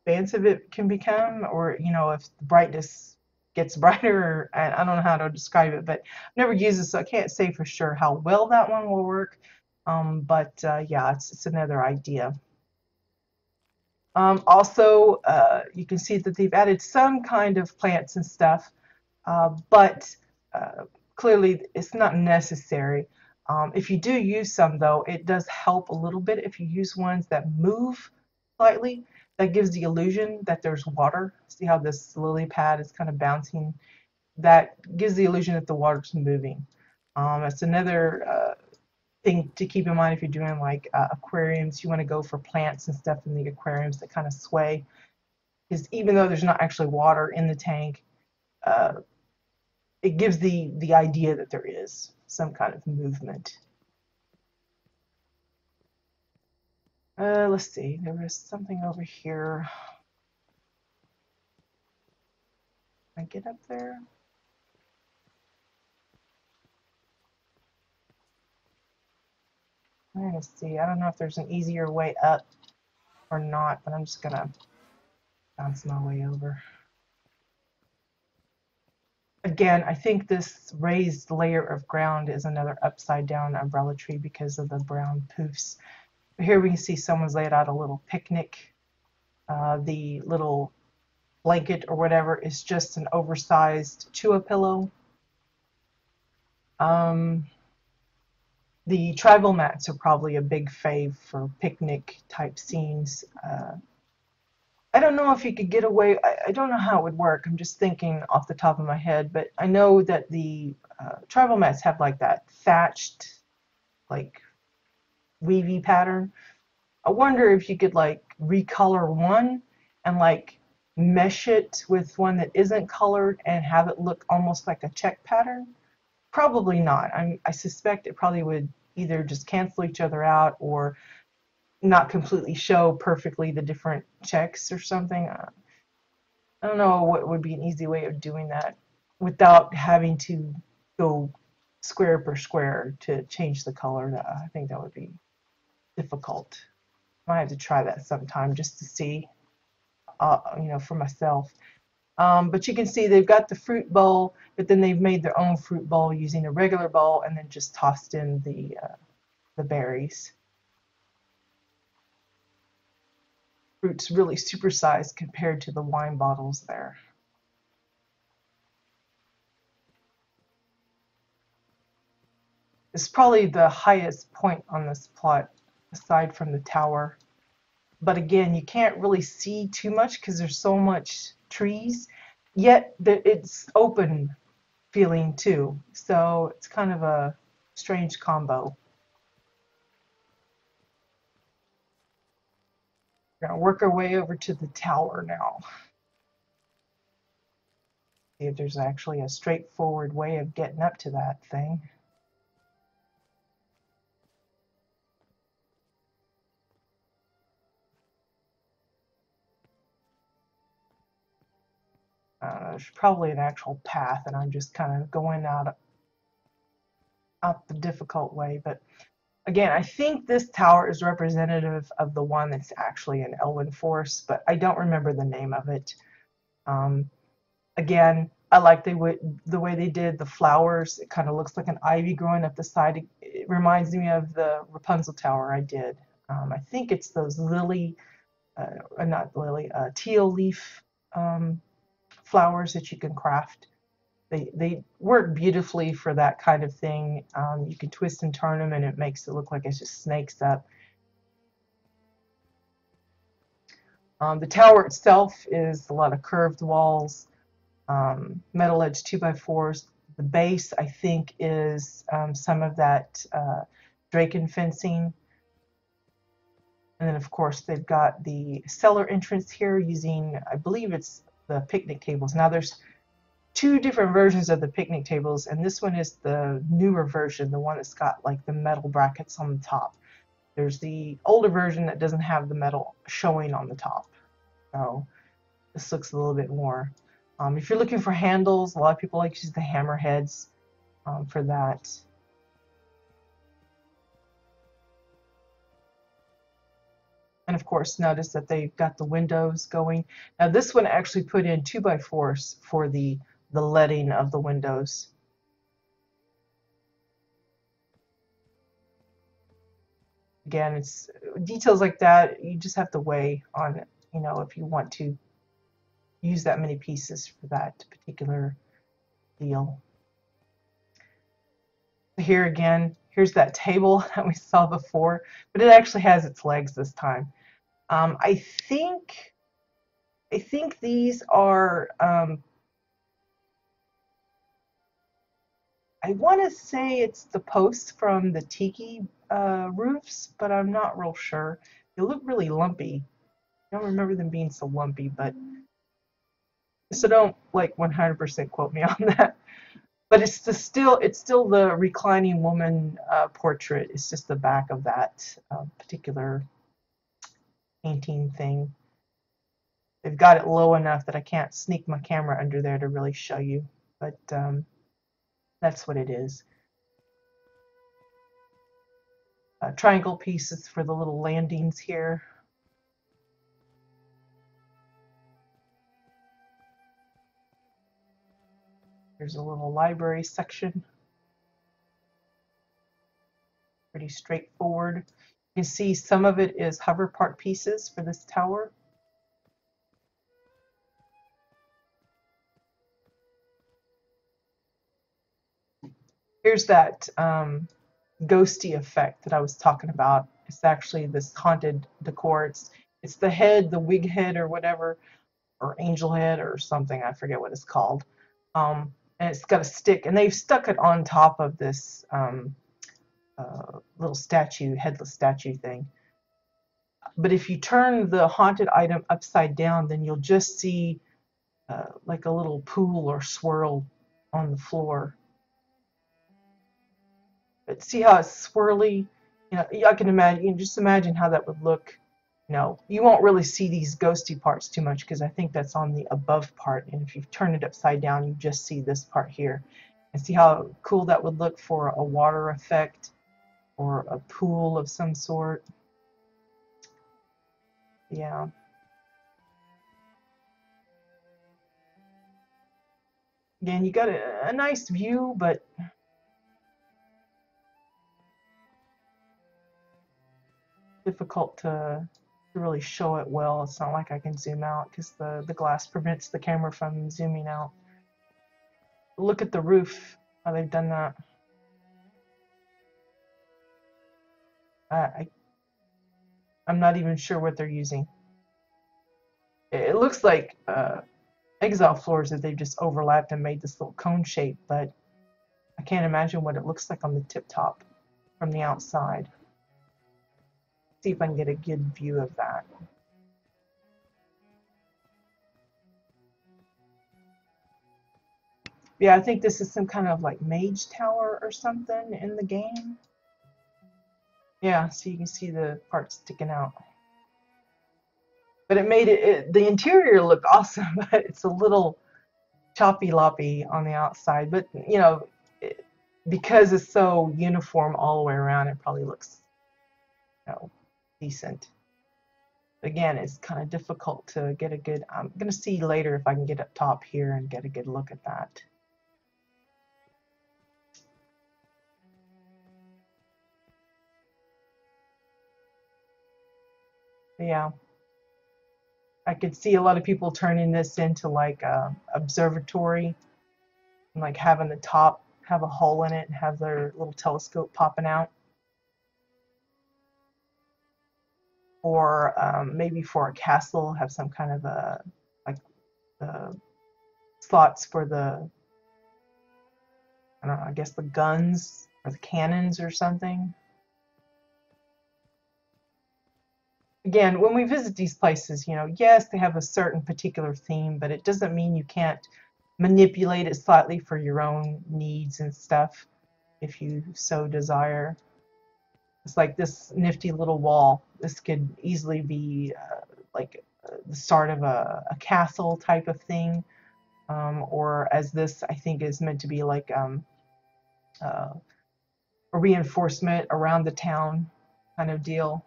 expansive it can become, or you know, if the brightness gets brighter. I don't know how to describe it, but I've never used it, so I can't say for sure how well that one will work. But yeah, it's another idea. Also, you can see that they've added some kind of plants and stuff, but clearly it's not necessary. If you do use some, though, it does help a little bit if you use ones that move slightly. That gives the illusion that there's water. See how this lily pad is kind of bouncing? That gives the illusion that the water's moving. That's another thing to keep in mind if you're doing like aquariums. You want to go for plants and stuff in the aquariums that kind of sway, because even though there's not actually water in the tank, uh, it gives the idea that there is some kind of movement. Let's see, there was something over here. Can I get up there? I'm gonna see. I don't know if there's an easier way up or not, but I'm just gonna bounce my way over. Again, I think this raised layer of ground is another upside down umbrella tree because of the brown poofs. Here we can see someone's laid out a little picnic. The little blanket or whatever is just an oversized Chua pillow. The tribal mats are probably a big fave for picnic type scenes. I don't know if you could get away. I don't know how it would work. I'm just thinking off the top of my head, but I know that the tribal mats have like that thatched, like weavy pattern. I wonder if you could like recolor one and like mesh it with one that isn't colored and have it look almost like a check pattern. Probably not. I suspect it probably would either just cancel each other out or not completely show perfectly the different checks or something. I don't know what would be an easy way of doing that without having to go square per square to change the color. I think that would be difficult. Might have to try that sometime just to see, you know, for myself. But you can see they've got the fruit bowl, but then they've made their own fruit bowl using a regular bowl and then just tossed in the berries. Fruit's really supersized compared to the wine bottles there. It's probably the highest point on this plot aside from the tower. But again, you can't really see too much because there's so much trees, yet it's open feeling too. So it's kind of a strange combo. We're going to work our way over to the tower now. See if there's actually a straightforward way of getting up to that thing. There's probably an actual path, and I'm just kind of going out the difficult way. But again, I think this tower is representative of the one that's actually in Elwyn Forest, but I don't remember the name of it. Again, I like the way they did the flowers. It kind of looks like an ivy growing up the side. It reminds me of the Rapunzel Tower I did. I think it's those teal leaf flowers that you can craft. They work beautifully for that kind of thing. You can twist and turn them and it makes it look like it just snakes up. The tower itself is a lot of curved walls, metal edge 2x4s. The base, I think, is some of that Draken fencing. And then, of course, they've got the cellar entrance here using, I believe it's the picnic tables. Now, there's two different versions of the picnic tables, and this one is the newer version, the one that's got like the metal brackets on the top. There's the older version that doesn't have the metal showing on the top. So this looks a little bit more. If you're looking for handles, a lot of people like to use the hammerheads for that. And of course, notice that they've got the windows going. Now this one actually put in 2x4s for the leading of the windows. Again, it's details like that you just have to weigh on it, you know, if you want to use that many pieces for that particular deal. Here again, here's that table that we saw before, but it actually has its legs this time. I think these are, I want to say it's the posts from the tiki roofs, but I'm not real sure. They look really lumpy. I don't remember them being so lumpy, but so don't like 100% quote me on that. But it's still the reclining woman portrait. It's just the back of that particular painting thing. They've got it low enough that I can't sneak my camera under there to really show you, but that's what it is. Triangle pieces for the little landings here. There's a little library section. Pretty straightforward. You can see some of it is hover part pieces for this tower. Here's that ghosty effect that I was talking about. It's actually this haunted decor. It's the head, the wig head or whatever, or angel head or something. I forget what it's called. And it's got a stick, and they've stuck it on top of this little statue, headless statue thing. But if you turn the haunted item upside down, then you'll just see like a little pool or swirl on the floor. But see how it's swirly? You know, I can imagine. You can just imagine how that would look. You know, you won't really see these ghosty parts too much because I think that's on the above part. And if you turn it upside down, you just see this part here. And see how cool that would look for a water effect or a pool of some sort. Yeah. Again, you got a nice view, but difficult to really show it well. It's not like I can zoom out because the glass prevents the camera from zooming out. Look at the roof, how they've done that. I'm not even sure what they're using. It looks like exile floors that they've just overlapped and made this little cone shape, but I can't imagine what it looks like on the tip top from the outside. See if I can get a good view of that. Yeah, I think this is some kind of like mage tower or something in the game. Yeah, so you can see the part sticking out. But it made the interior look awesome, but it's a little choppy loppy on the outside. But, you know, because it's so uniform all the way around, it probably looks, you know, decent. Again, it's kind of difficult to get a good, I'm going to see later if I can get up top here and get a good look at that. Yeah. I could see a lot of people turning this into like a observatory and like having the top have a hole in it and have their little telescope popping out. Or maybe for a castle, have some kind of a like slots for the, I don't know, I guess the guns or the cannons or something. Again, when we visit these places, you know, yes, they have a certain particular theme, but it doesn't mean you can't manipulate it slightly for your own needs and stuff if you so desire. It's like this nifty little wall. This could easily be like the start of a castle type of thing, or as this I think is meant to be like a reinforcement around the town kind of deal.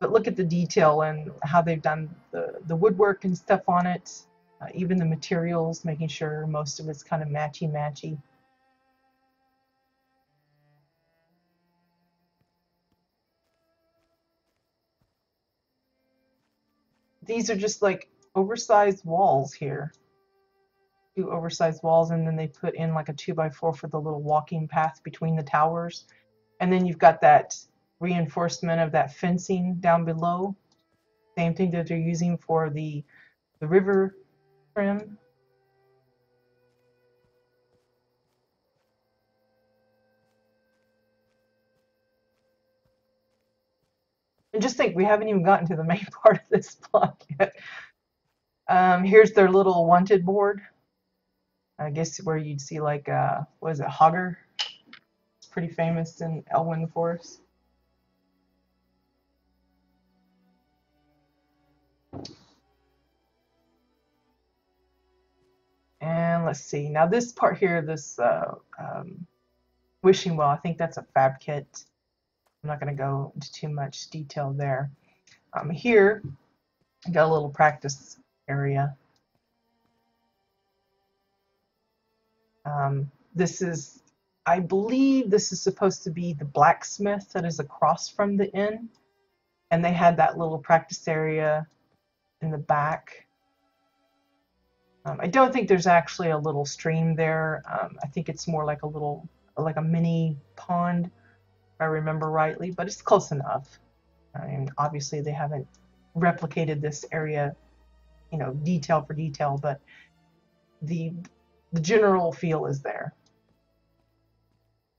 But look at the detail and how they've done the woodwork and stuff on it, even the materials, making sure most of it's kind of matchy-matchy. These are just like oversized walls here. Two oversized walls, and then they put in like a 2x4 for the little walking path between the towers. And then you've got that reinforcement of that fencing down below. Same thing that they're using for the river trim. And just think, we haven't even gotten to the main part of this block yet. Here's their little wanted board. I guess where you'd see like, what is it, Hogger? It's pretty famous in Elwyn Forest. And let's see, now this part here, this wishing well, I think that's a fab kit. I'm not going to go into too much detail there. Here, I got a little practice area. This is, I believe this is supposed to be the blacksmith that is across from the inn. And they had that little practice area in the back. I don't think there's actually a little stream there. I think it's more like a mini pond, if I remember rightly, but it's close enough. I mean, obviously they haven't replicated this area, you know, detail for detail, but the general feel is there.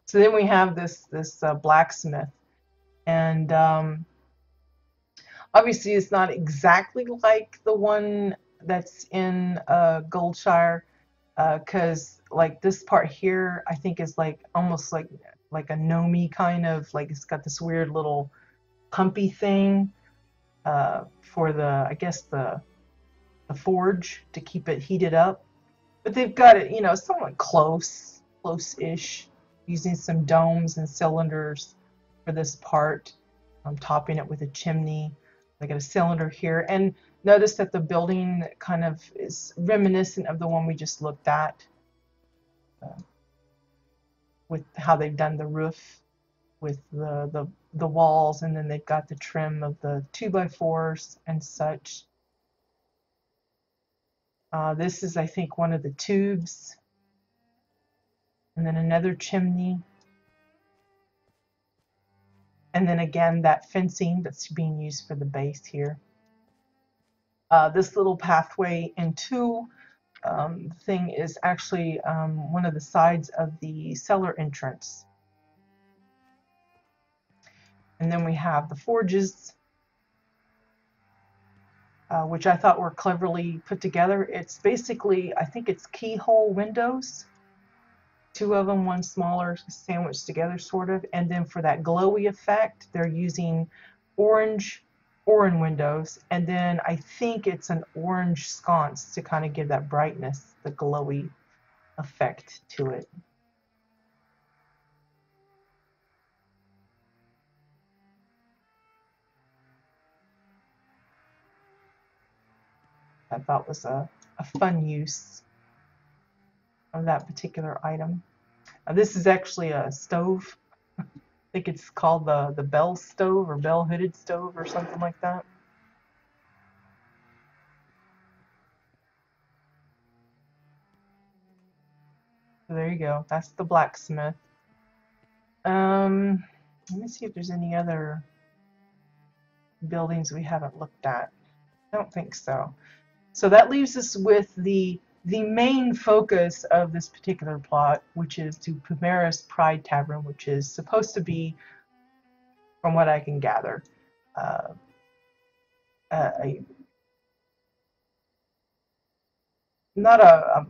So then we have this blacksmith, and obviously it's not exactly like the one that's in Goldshire, because like this part here, I think is like almost like a gnomey kind of, like it's got this weird little pumpy thing for the, I guess the forge to keep it heated up. But they've got it, you know, somewhat close-ish, using some domes and cylinders for this part. I'm topping it with a chimney. I got a cylinder here, and notice that the building kind of is reminiscent of the one we just looked at, with how they've done the roof with the walls, and then they've got the trim of the 2x4s and such. This is, I think, one of the tubes, and then another chimney, and then again that fencing that's being used for the base here. This little pathway into thing is actually one of the sides of the cellar entrance. And then we have the forges, which I thought were cleverly put together. It's basically, I think it's keyhole windows, two of them, one smaller, sandwiched together sort of. And then for that glowy effect, they're using orange windows, and then I think it's an orange sconce to kind of give that brightness, the glowy effect to it. I thought was a fun use of that particular item. This is actually a stove. I think it's called the bell stove or bell hooded stove or something like that. So there you go. That's the blacksmith. Let me see if there's any other buildings we haven't looked at. I don't think so. So that leaves us with the main focus of this particular plot, which is to Pumaris Pride Tavern, which is supposed to be, from what I can gather, not a, I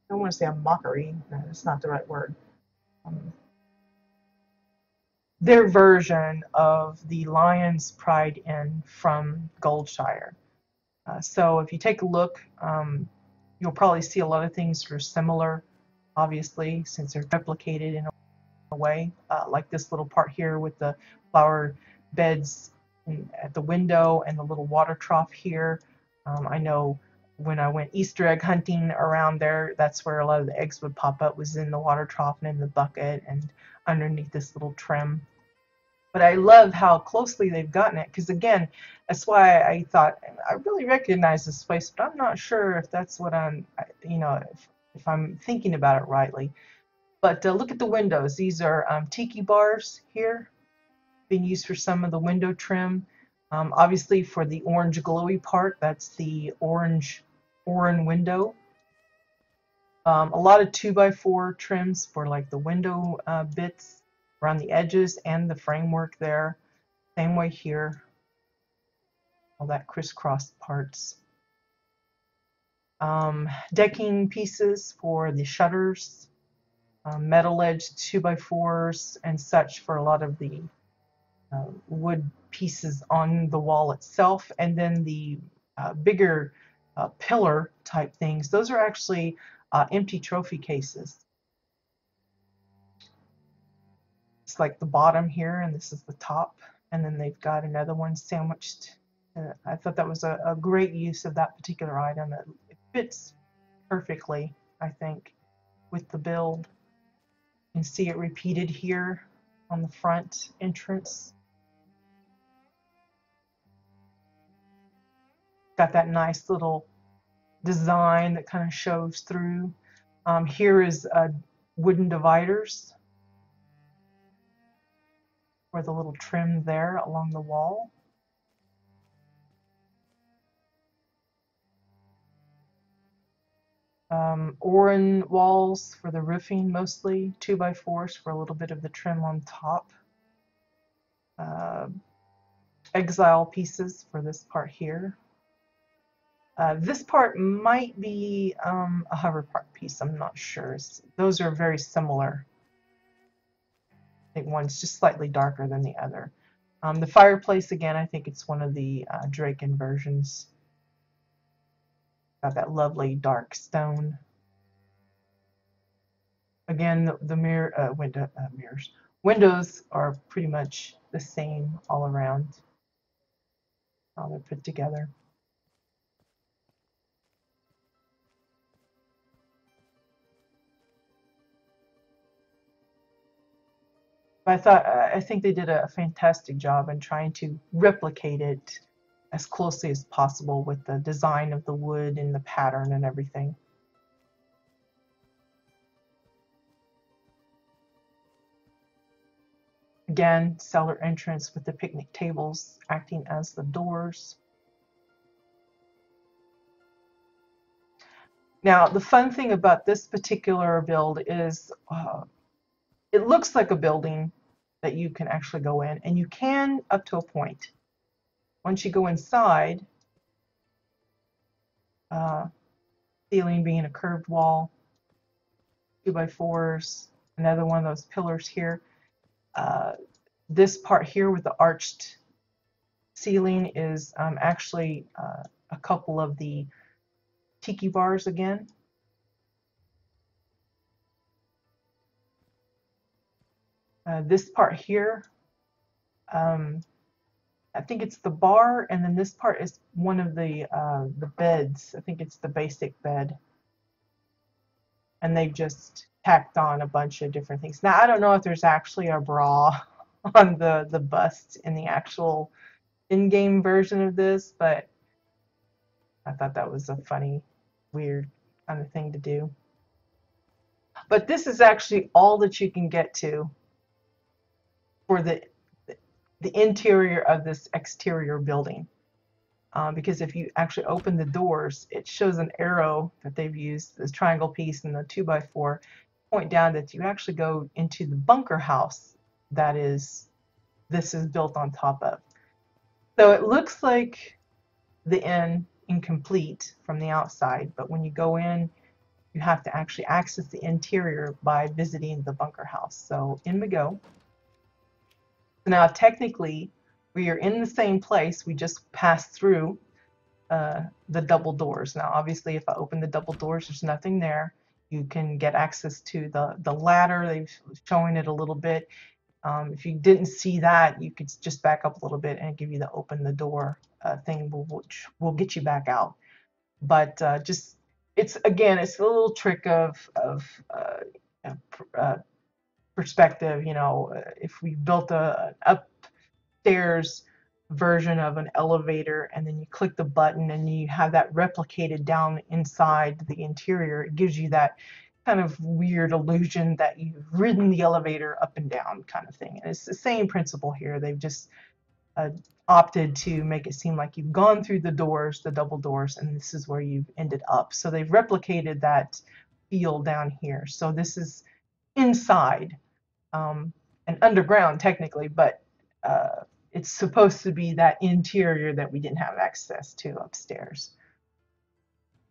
don't want to say a mockery, that's not the right word. Their version of the Lion's Pride Inn from Goldshire. So if you take a look, you'll probably see a lot of things that are similar, obviously, since they're replicated in a way, like this little part here with the flower beds at the window and the little water trough here. I know when I went Easter egg hunting around there, that's where a lot of the eggs would pop up, was in the water trough and in the bucket and underneath this little trim. But I love how closely they've gotten it, because again, that's why I thought I really recognize this place, but I'm not sure if that's what if I'm thinking about it rightly. But look at the windows. These are tiki bars here, being used for some of the window trim. Obviously for the orange glowy part, that's the orange window. A lot of 2x4 trims for like the window bits around the edges and the framework there. Same way here. All that crisscross parts. Decking pieces for the shutters. Metal edge 2x4s and such for a lot of the wood pieces on the wall itself, and then the bigger pillar type things. Those are actually empty trophy cases. It's like the bottom here, and this is the top, and then they've got another one sandwiched. I thought that was a great use of that particular item. It fits perfectly, I think, with the build. You can see it repeated here on the front entrance. Got that nice little design that kind of shows through. Here is wooden dividers for the little trim there along the wall. Oran walls for the roofing, mostly 2x4s for a little bit of the trim on top. Exile pieces for this part here. This part might be a hover part piece, I'm not sure. Those are very similar. I think one's just slightly darker than the other. The fireplace, again, I think it's one of the Draken versions. Got that lovely dark stone. Again, the mirror, windows are pretty much the same all around. How they're put together. But I think they did a fantastic job in trying to replicate it as closely as possible with the design of the wood and the pattern and everything. Again, cellar entrance with the picnic tables acting as the doors. Now, the fun thing about this particular build is it looks like a building that you can actually go in, and you can up to a point. Once you go inside, ceiling being a curved wall, 2x4s, another one of those pillars here. This part here with the arched ceiling is actually a couple of the tiki bars again. This part here, I think it's the bar, and then this part is one of the beds. I think it's the basic bed. And they've just tacked on a bunch of different things. Now, I don't know if there's actually a bra on the bust in the actual in-game version of this, but I thought that was a funny, weird kind of thing to do. But this is actually all that you can get to for the interior of this exterior building. Because if you actually open the doors, it shows an arrow that they've used, this triangle piece and the 2x4, point down that you actually go into the bunker house that this is built on top of. So it looks like the inn incomplete from the outside, but when you go in, you have to actually access the interior by visiting the bunker house. So in we go. So now technically we are in the same place, we just passed through the double doors. Now obviously if I open the double doors, there's nothing there. You can get access to the ladder. They've showing it a little bit. If you didn't see that, you could just back up a little bit and give you the open the door thing, which will get you back out. But just it's again, it's a little trick of uh, uh, perspective. You know, if we built an upstairs version of an elevator and then you click the button and you have that replicated down inside the interior, it gives you that kind of weird illusion that you've ridden the elevator up and down kind of thing. And it's the same principle here. They've just uh, opted to make it seem like you've gone through the doors, the double doors, and this is where you've ended up. So they've replicated that feel down here. So this is inside and underground technically, but it's supposed to be that interior that we didn't have access to upstairs.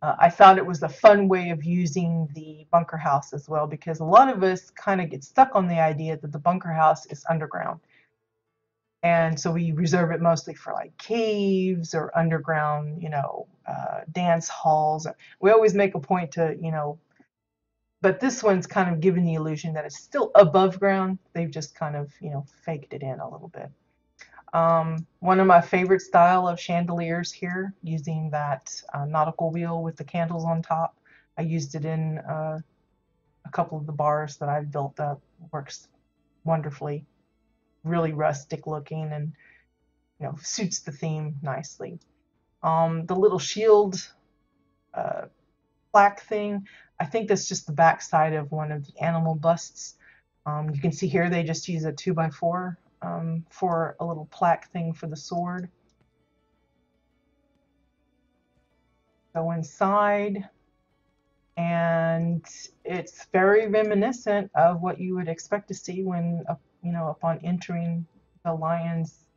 I thought it was a fun way of using the bunker house as well, because a lot of us kind of get stuck on the idea that the bunker house is underground. And so we reserve it mostly for like caves or underground, you know, dance halls. We always make a point to, you know, but this one's kind of giving the illusion that it's still above ground. They've just kind of, you know, faked it in a little bit. One of my favorite style of chandeliers here, using that nautical wheel with the candles on top. I used it in a couple of the bars that I've built up. Works wonderfully. Really rustic looking and, you know, suits the theme nicely. The little shield plaque thing, I think that's just the back side of one of the animal busts. You can see here they just use a 2x4 for a little plaque thing for the sword. Go inside, and it's very reminiscent of what you would expect to see when, you know, upon entering the Lion's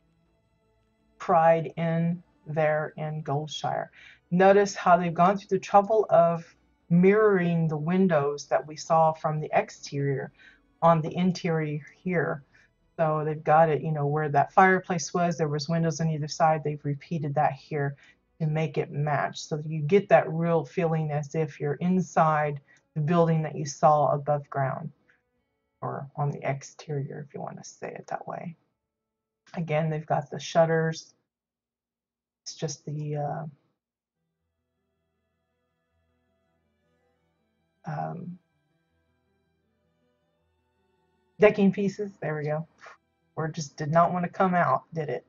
Pride Inn there in Goldshire. Notice how they've gone through the trouble of mirroring the windows that we saw from the exterior on the interior here. So they've got it, you know, where that fireplace was, there was windows on either side. They've repeated that here to make it match. So you get that real feeling as if you're inside the building that you saw above ground, or on the exterior, if you want to say it that way. Again, they've got the shutters. It's just the decking pieces. There we go. Or just did not want to come out, did it?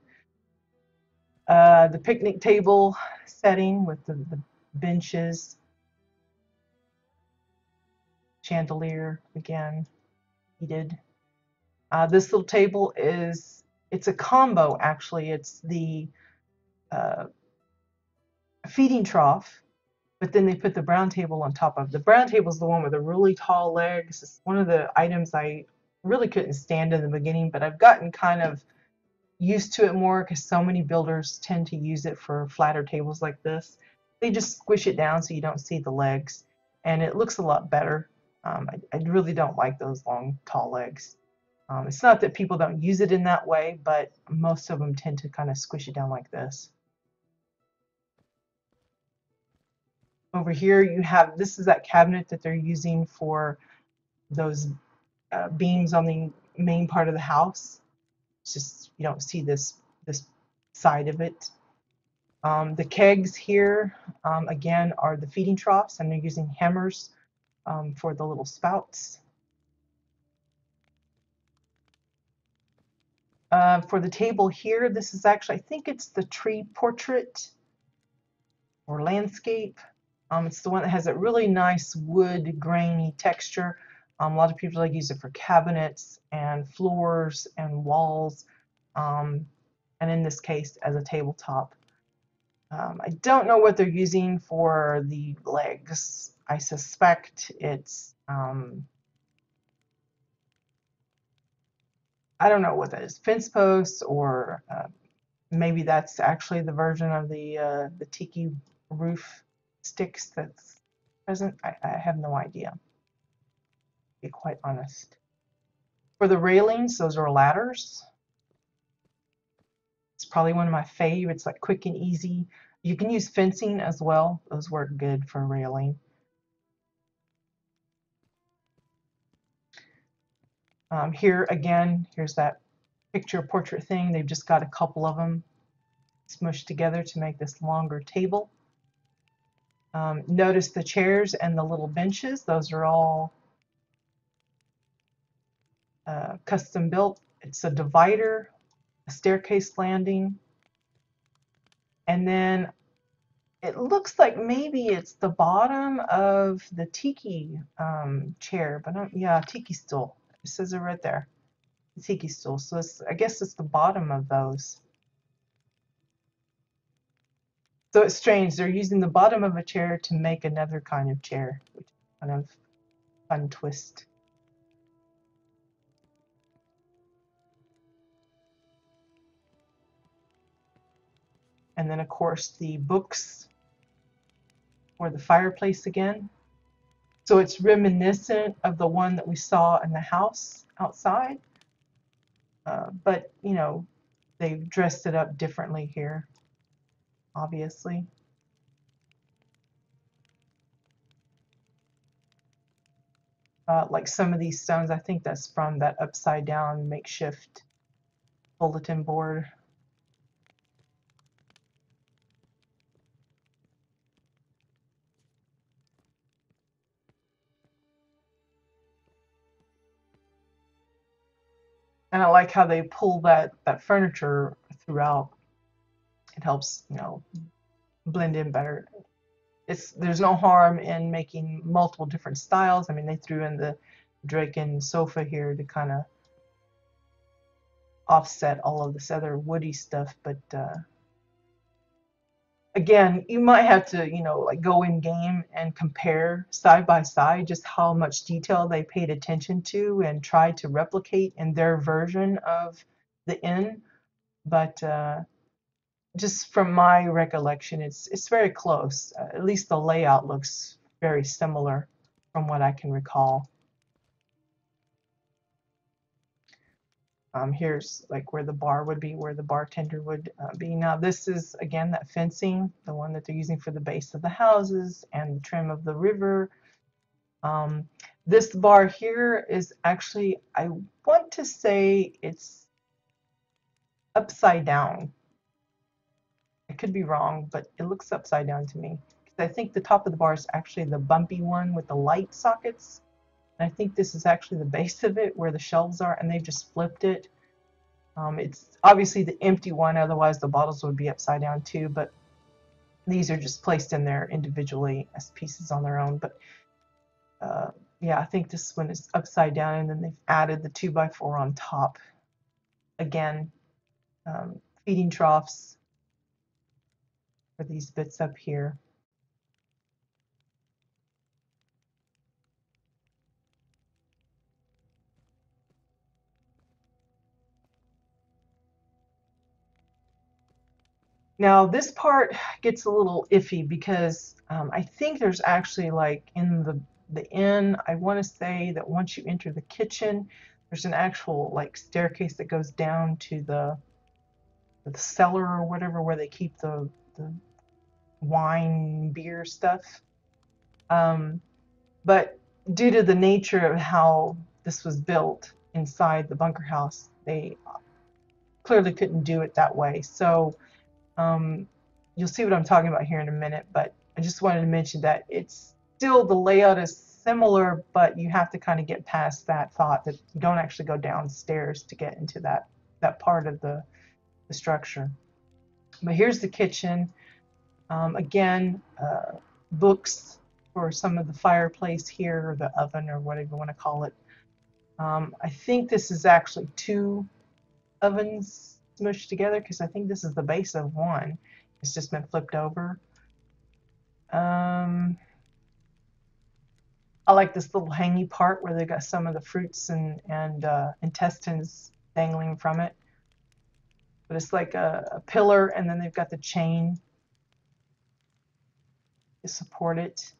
The picnic table setting with the benches, chandelier again, heated. This little table it's a combo actually. It's the feeding trough, but then they put the brown table on top of. The brown table is the one with the really tall legs. It's one of the items I really couldn't stand in the beginning, but I've gotten kind of used to it more because so many builders tend to use it for flatter tables like this. They just squish it down so you don't see the legs, and it looks a lot better. I really don't like those long, tall legs. It's not that people don't use it in that way, but most of them tend to kind of squish it down like this. Over here you have, this is that cabinet that they're using for those beams on the main part of the house. It's just, you don't see this side of it. The kegs here, again, are the feeding troughs, and they're using hammers for the little spouts. For the table here, this is actually, I think it's the tree portrait or landscape. It's the one that has that really nice wood grainy texture. A lot of people like use it for cabinets and floors and walls, and in this case as a tabletop. I don't know what they're using for the legs. I suspect it's I don't know what that is, fence posts, or maybe that's actually the version of the tiki roof sticks that's present. I have no idea, to be quite honest. For the railings, those are ladders. It's probably one of my favorites, like quick and easy. You can use fencing as well. Those work good for railing. Here again, here's that picture portrait thing. They've just got a couple of them smushed together to make this longer table. Notice the chairs and the little benches. Those are all custom built. It's a divider, a staircase landing, and then it looks like maybe it's the bottom of the tiki chair, but yeah, tiki stool. It says it right there, the tiki stool. So I guess it's the bottom of those. So it's strange. They're using the bottom of a chair to make another kind of chair, which is kind of fun twist. And then, of course, the books or the fireplace again. So it's reminiscent of the one that we saw in the house outside. But, you know, they've dressed it up differently here, obviously. Like some of these stones, I think that's from that upside down makeshift bulletin board. And I like how they pull that furniture throughout. It helps, you know, blend in better. There's no harm in making multiple different styles. I mean, they threw in the Draken sofa here to kind of offset all of this other woody stuff, but again, you might have to, you know, like go in game and compare side by side just how much detail they paid attention to and tried to replicate in their version of the inn. But just from my recollection, it's very close. At least the layout looks very similar from what I can recall. Here's like where the bar would be, where the bartender would be. Now this is again that fencing, the one that they're using for the base of the houses and the trim of the river. This bar here is actually, I want to say it's upside down. I could be wrong, but it looks upside down to me. I think the top of the bar is actually the bumpy one with the light sockets. And I think this is actually the base of it where the shelves are, and they've just flipped it. It's obviously the empty one, otherwise the bottles would be upside down too, but these are just placed in there individually as pieces on their own. But yeah, I think this one is upside down, and then they've added the 2x4 on top. Again, feeding troughs for these bits up here. Now this part gets a little iffy because I think there's actually like in the inn, I want to say that once you enter the kitchen, there's an actual like staircase that goes down to the cellar or whatever where they keep the wine, beer stuff. But due to the nature of how this was built inside the bunker house, they clearly couldn't do it that way. So you'll see what I'm talking about here in a minute, but I just wanted to mention that it's still, the layout is similar, but you have to kind of get past that thought that you don't actually go downstairs to get into that part of the structure. But here's the kitchen. Again, books for some of the fireplace here, or the oven, or whatever you want to call it. I think this is actually two ovens smushed together, because I think this is the base of one. It's just been flipped over. I like this little hangy part where they got some of the fruits and intestines dangling from it. But it's like a pillar, and then they've got the chain to support it.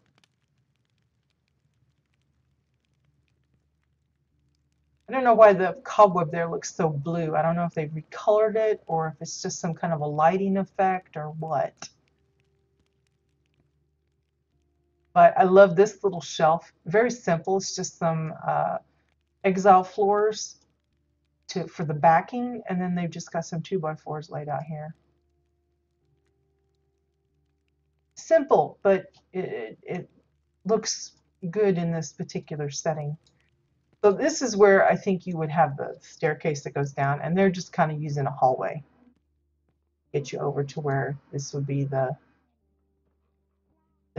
I don't know why the cobweb there looks so blue. I don't know if they've recolored it or if it's just some kind of a lighting effect or what. But I love this little shelf. Very simple. It's just some exile floors for the backing, and then they've just got some 2x4s laid out here. Simple, but it looks good in this particular setting. So this is where I think you would have the staircase that goes down, and they're just kind of using a hallway. Get you over to where this would be the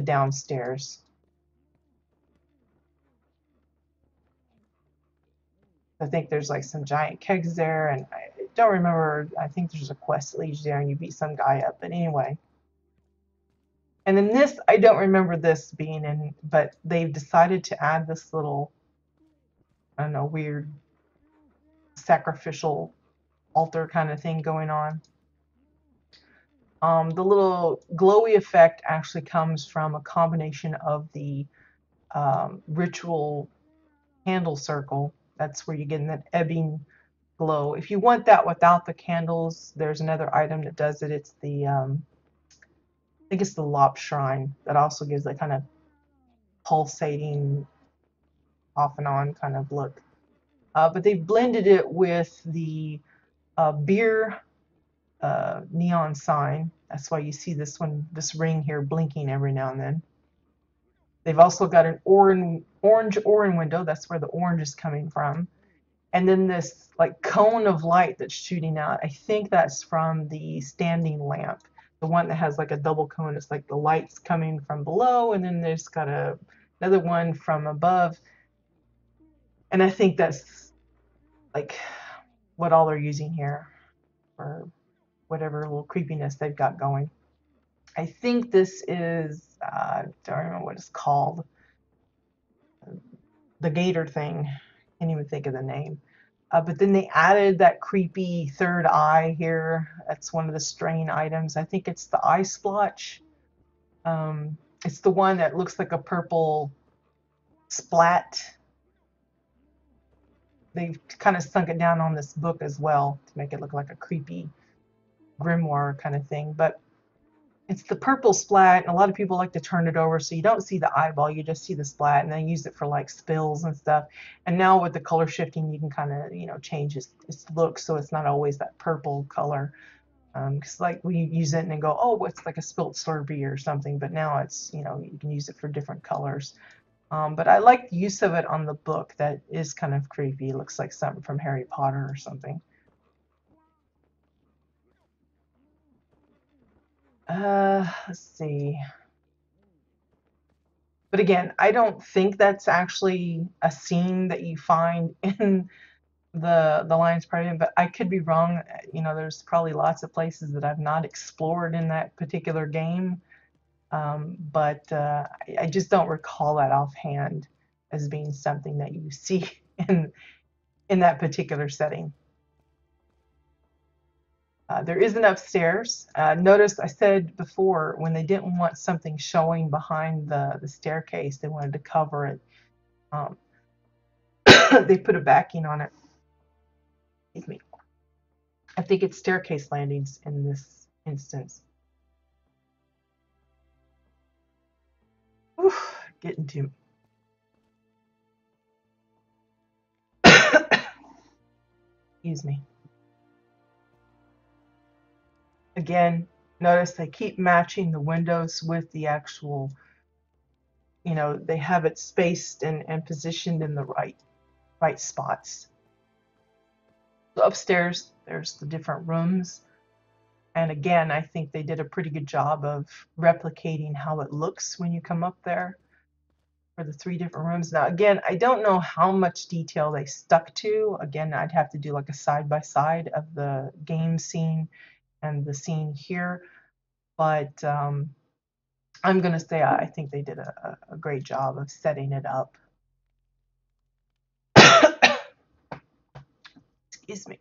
downstairs. I think there's like some giant kegs there, and I don't remember. I think there's a quest that leads you there, and you beat some guy up. But anyway, and then this, I don't remember this being in, but they've decided to add this little, I don't know, weird sacrificial altar kind of thing going on. The little glowy effect actually comes from a combination of the ritual candle circle. That's where you get that ebbing glow. If you want that without the candles, there's another item that does it. It's the I think it's the Lop Shrine that also gives that kind of pulsating off and on kind of look. But they blended it with the beer neon sign. That's why you see this one, this ring here blinking every now and then. They've also got an orange window. That's where the orange is coming from. And then this like cone of light that's shooting out. I think that's from the standing lamp, the one that has like a double cone. It's like the light's coming from below, and then there's got another one from above. And I think that's like what all they're using here for whatever little creepiness they've got going. I think this is, I don't remember what it's called, the gator thing. Can't even think of the name. But then they added that creepy third eye here. That's one of the strain items. I think it's the eye splotch. It's the one that looks like a purple splat. They've kind of sunk it down on this book as well to make it look like a creepy grimoire kind of thing. But it's the purple splat, and a lot of people like to turn it over so you don't see the eyeball, you just see the splat, and they use it for like spills and stuff. And now with the color shifting, you can kind of, you know, change its look so it's not always that purple color. Because like we use it and then go, oh, it's like a spilt Slurpee or something, but now it's, you know, you can use it for different colors. But I like the use of it on the book. That is kind of creepy. It looks like something from Harry Potter or something. Let's see. But again, I don't think that's actually a scene that you find in the Lion's Party, but I could be wrong. You know, there's probably lots of places that I've not explored in that particular game, but I just don't recall that offhand as being something that you see in that particular setting. There is an upstairs. Notice I said before when they didn't want something showing behind the staircase, they wanted to cover it. Um, they put a backing on it. Excuse me. I think it's staircase landings in this instance. Whew, getting to excuse me. Again, notice they keep matching the windows with the actual, you know, they have it spaced and positioned in the right spots. So upstairs, there's the different rooms. And again, I think they did a pretty good job of replicating how it looks when you come up there for the 3 different rooms. Now, again, I don't know how much detail they stuck to. Again, I'd have to do like a side-by-side of the game scene and the scene here. But I'm going to say I think they did a great job of setting it up. Excuse me.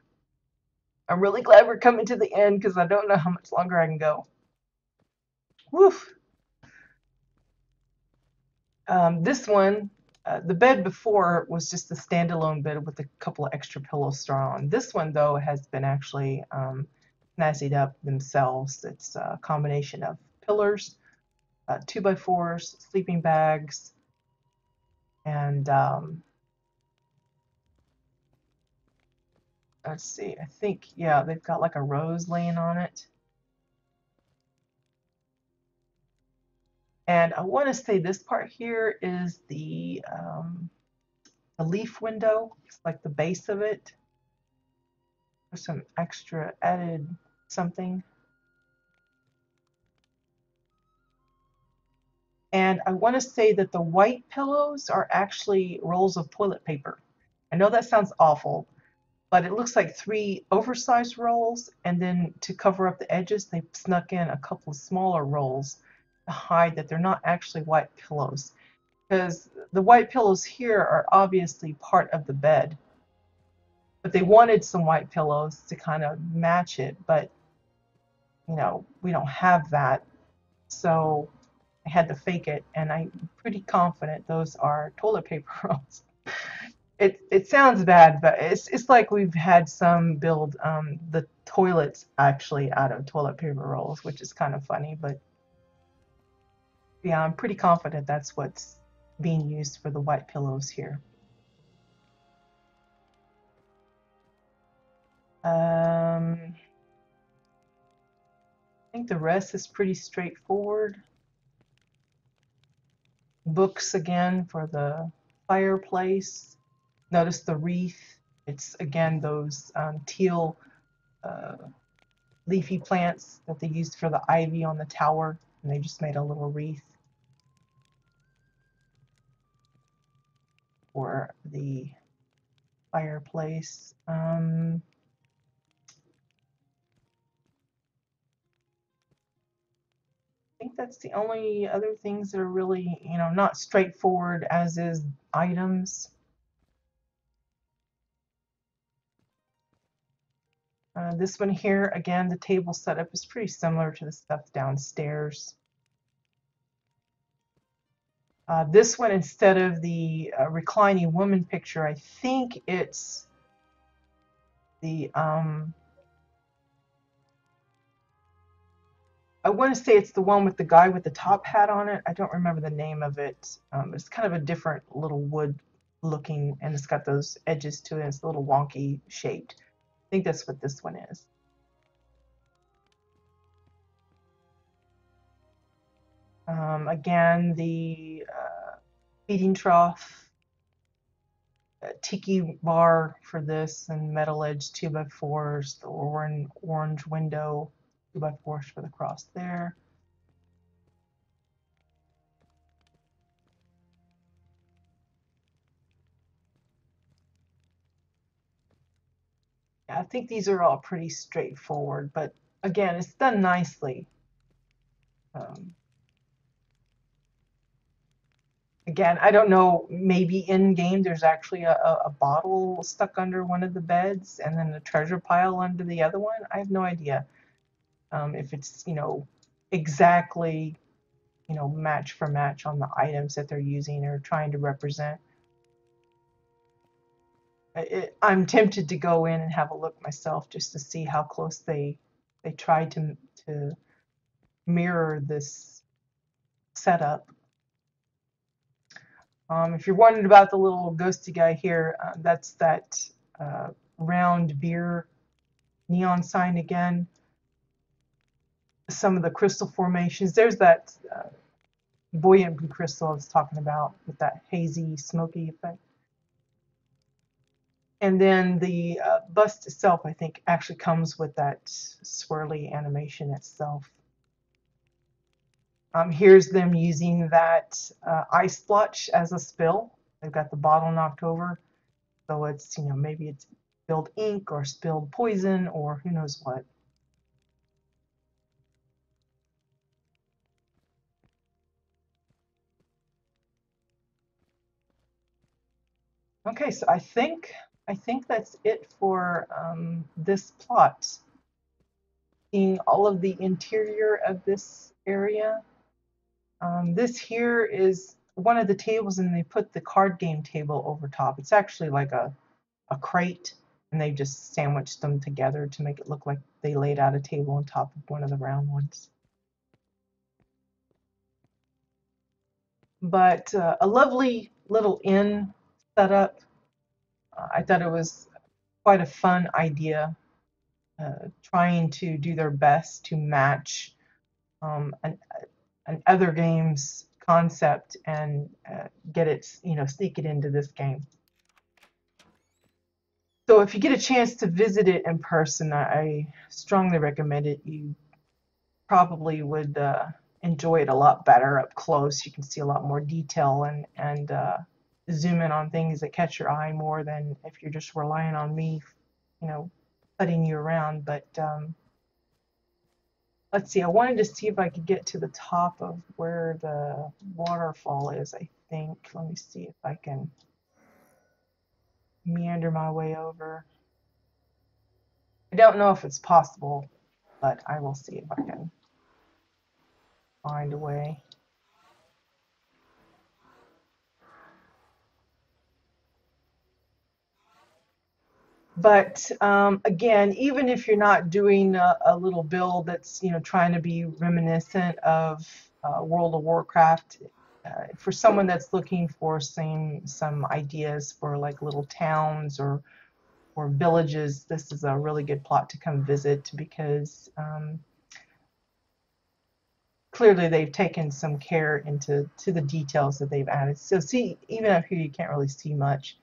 I'm really glad we're coming to the end because I don't know how much longer I can go. Woof. This one, the bed before was just a standalone bed with a couple of extra pillows thrown on. This one, though, has been actually snazzied up themselves. It's a combination of pillars, 2x4s, sleeping bags, and let's see, I think, yeah, they've got like a rose laying on it. And I want to say this part here is the leaf window. It's like the base of it. There's some extra added something. And I want to say that the white pillows are actually rolls of toilet paper. I know that sounds awful, but it looks like three oversized rolls, and then to cover up the edges, they snuck in a couple of smaller rolls to hide that they're not actually white pillows. Because the white pillows here are obviously part of the bed, but they wanted some white pillows to kind of match it, but we don't have that, so I had to fake it, and I'm pretty confident those are toilet paper rolls. It sounds bad, but it's like we've had some build the toilets actually out of toilet paper rolls, which is kind of funny, but yeah, I'm pretty confident that's what's being used for the white pillows here. I think the rest is pretty straightforward. Books again for the fireplace. Notice the wreath. It's again those teal uh, leafy plants that they used for the ivy on the tower, and they just made a little wreath for the fireplace. I think that's the only other things that are really, not straightforward as is items. This one here, again, the table setup is pretty similar to the stuff downstairs. This one, instead of the reclining woman picture, I think it's the, I want to say it's the one with the guy with the top hat on it. I don't remember the name of it. It's kind of a different little wood looking, and it's got those edges to it. It's a little wonky shaped. I think that's what this one is. Again, the feeding trough, tiki bar for this, and metal edge 2x4s, the orange window 2x4s for the cross there. Yeah, I think these are all pretty straightforward, but again, it's done nicely. Um, Again, I don't know, maybe in game there's actually a bottle stuck under one of the beds and then a treasure pile under the other one. I have no idea if it's, exactly, match for match on the items that they're using or trying to represent. I'm tempted to go in and have a look myself just to see how close they try to mirror this setup. If you're wondering about the little ghosty guy here, that's that round beer neon sign again. Some of the crystal formations. There's that buoyant blue crystal I was talking about with that hazy, smoky effect. And then the bust itself, I think, actually comes with that swirly animation itself. Here's them using that ice splotch as a spill. They've got the bottle knocked over. So it's, maybe it's spilled ink or spilled poison or who knows what. Okay, so I think that's it for this plot. Seeing all of the interior of this area. This here is one of the tables, and they put the card game table over top. It's actually like a crate, and they just sandwiched them together to make it look like they laid out a table on top of one of the round ones. But a lovely little inn setup. I thought it was quite a fun idea, trying to do their best to match an other game's concept and get it, sneak it into this game. So if you get a chance to visit it in person, I strongly recommend it. You probably would enjoy it a lot better up close. You can see a lot more detail and zoom in on things that catch your eye more than if you're just relying on me, you know, putting you around. But let's see. I wanted to see if I could get to the top of where the waterfall is. I think. Let me see if I can meander my way over. I don't know if it's possible, but I will see if I can find a way. But again, even if you're not doing a little build that's trying to be reminiscent of World of Warcraft, for someone that's looking for some ideas for like little towns or villages, this is a really good plot to come visit because clearly they've taken some care into the details that they've added. So see, even up here you can't really see much.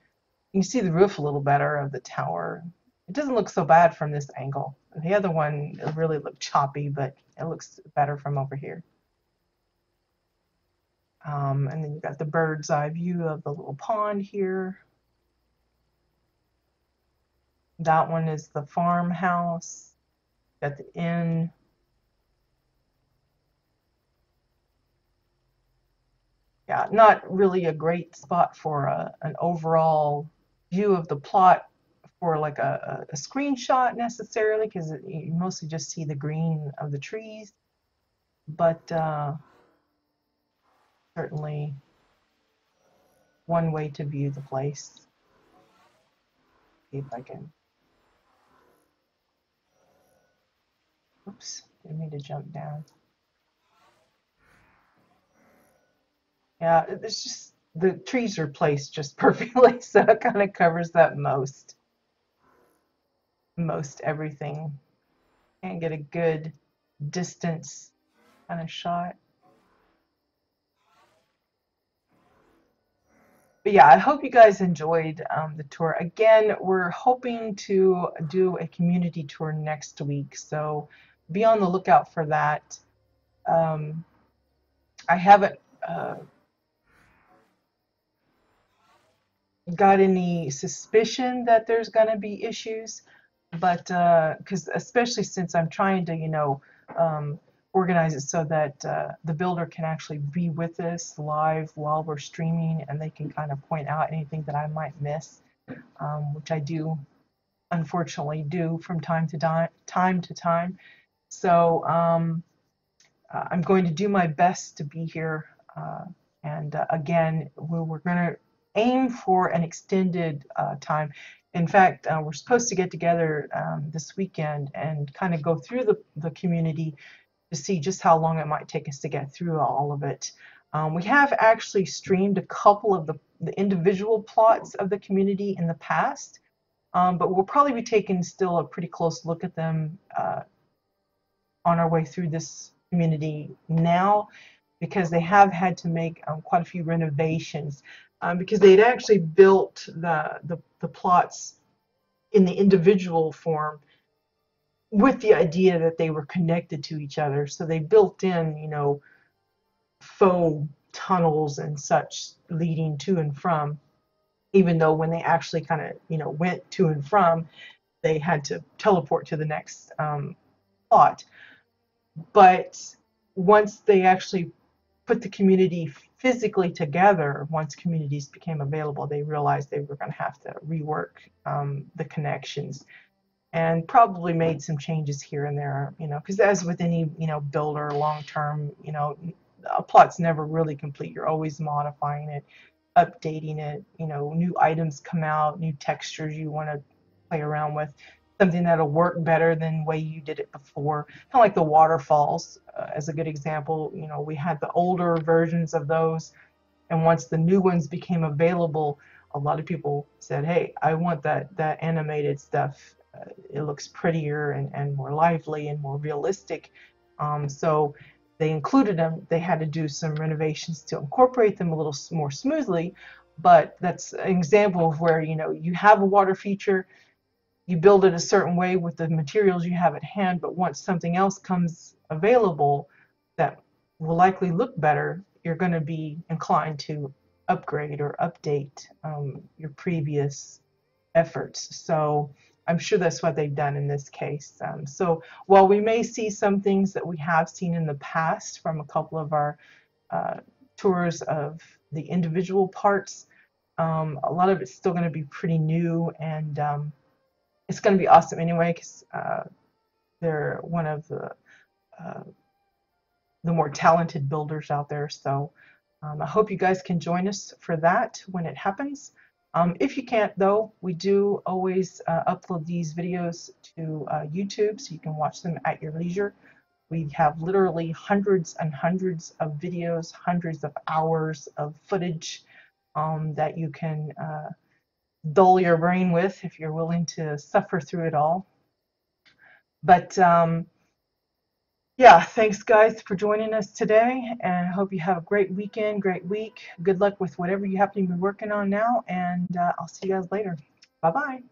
You can see the roof a little better of the tower. It doesn't look so bad from this angle. The other one really looked choppy, but it looks better from over here. And then you've got the bird's eye view of the little pond here. That one is the farmhouse. Got the inn. Yeah, not really a great spot for an overall view of the plot for like a screenshot necessarily, because you mostly just see the green of the trees, but certainly one way to view the place. See if I can. Oops, didn't mean to jump down. Yeah, it's just the trees are placed just perfectly, so it kind of covers up most everything. Can't get a good distance kind of shot. But yeah, I hope you guys enjoyed the tour. Again, we're hoping to do a community tour next week, so be on the lookout for that. I haven't got any suspicion that there's going to be issues, but because especially since I'm trying to, organize it so that the builder can actually be with us live while we're streaming, and they can kind of point out anything that I might miss, which I do unfortunately do from time to time. So I'm going to do my best to be here. And again, we're going to aim for an extended time. In fact, we're supposed to get together this weekend and kind of go through the community to see just how long it might take us to get through all of it. We have actually streamed a couple of the individual plots of the community in the past, but we'll probably be taking still a pretty close look at them on our way through this community now, because they have had to make quite a few renovations, because they had actually built the plots in the individual form with the idea that they were connected to each other. So they built in, faux tunnels and such leading to and from, even though when they actually kind of, went to and from, they had to teleport to the next plot. But once they actually put the community physically together, once communities became available, they realized they were going to have to rework the connections and probably made some changes here and there, because as with any, builder long term, a plot's never really complete. You're always modifying it, updating it, new items come out, new textures you want to play around with, something that'll work better than the way you did it before. Kind of like the waterfalls as a good example. We had the older versions of those, and once the new ones became available, a lot of people said, hey, I want that animated stuff. It looks prettier and more lively and more realistic. So they included them. They had to do some renovations to incorporate them a little more smoothly, but that's an example of where, you know, you have a water feature, you build it a certain way with the materials you have at hand, but once something else comes available that will likely look better, you're going to be inclined to upgrade or update your previous efforts. So I'm sure that's what they've done in this case. So while we may see some things that we have seen in the past from a couple of our uh, tours of the individual parts, a lot of it's still going to be pretty new, and it's going to be awesome anyway, because they're one of uh, the more talented builders out there. So I hope you guys can join us for that when it happens. If you can't, though, we do always upload these videos to YouTube, so you can watch them at your leisure. We have literally hundreds and hundreds of videos, hundreds of hours of footage that you can dull your brain with if you're willing to suffer through it all. But yeah, thanks guys for joining us today, and I hope you have a great weekend, great week. Good luck with whatever you happen to be working on now, and I'll see you guys later. Bye bye.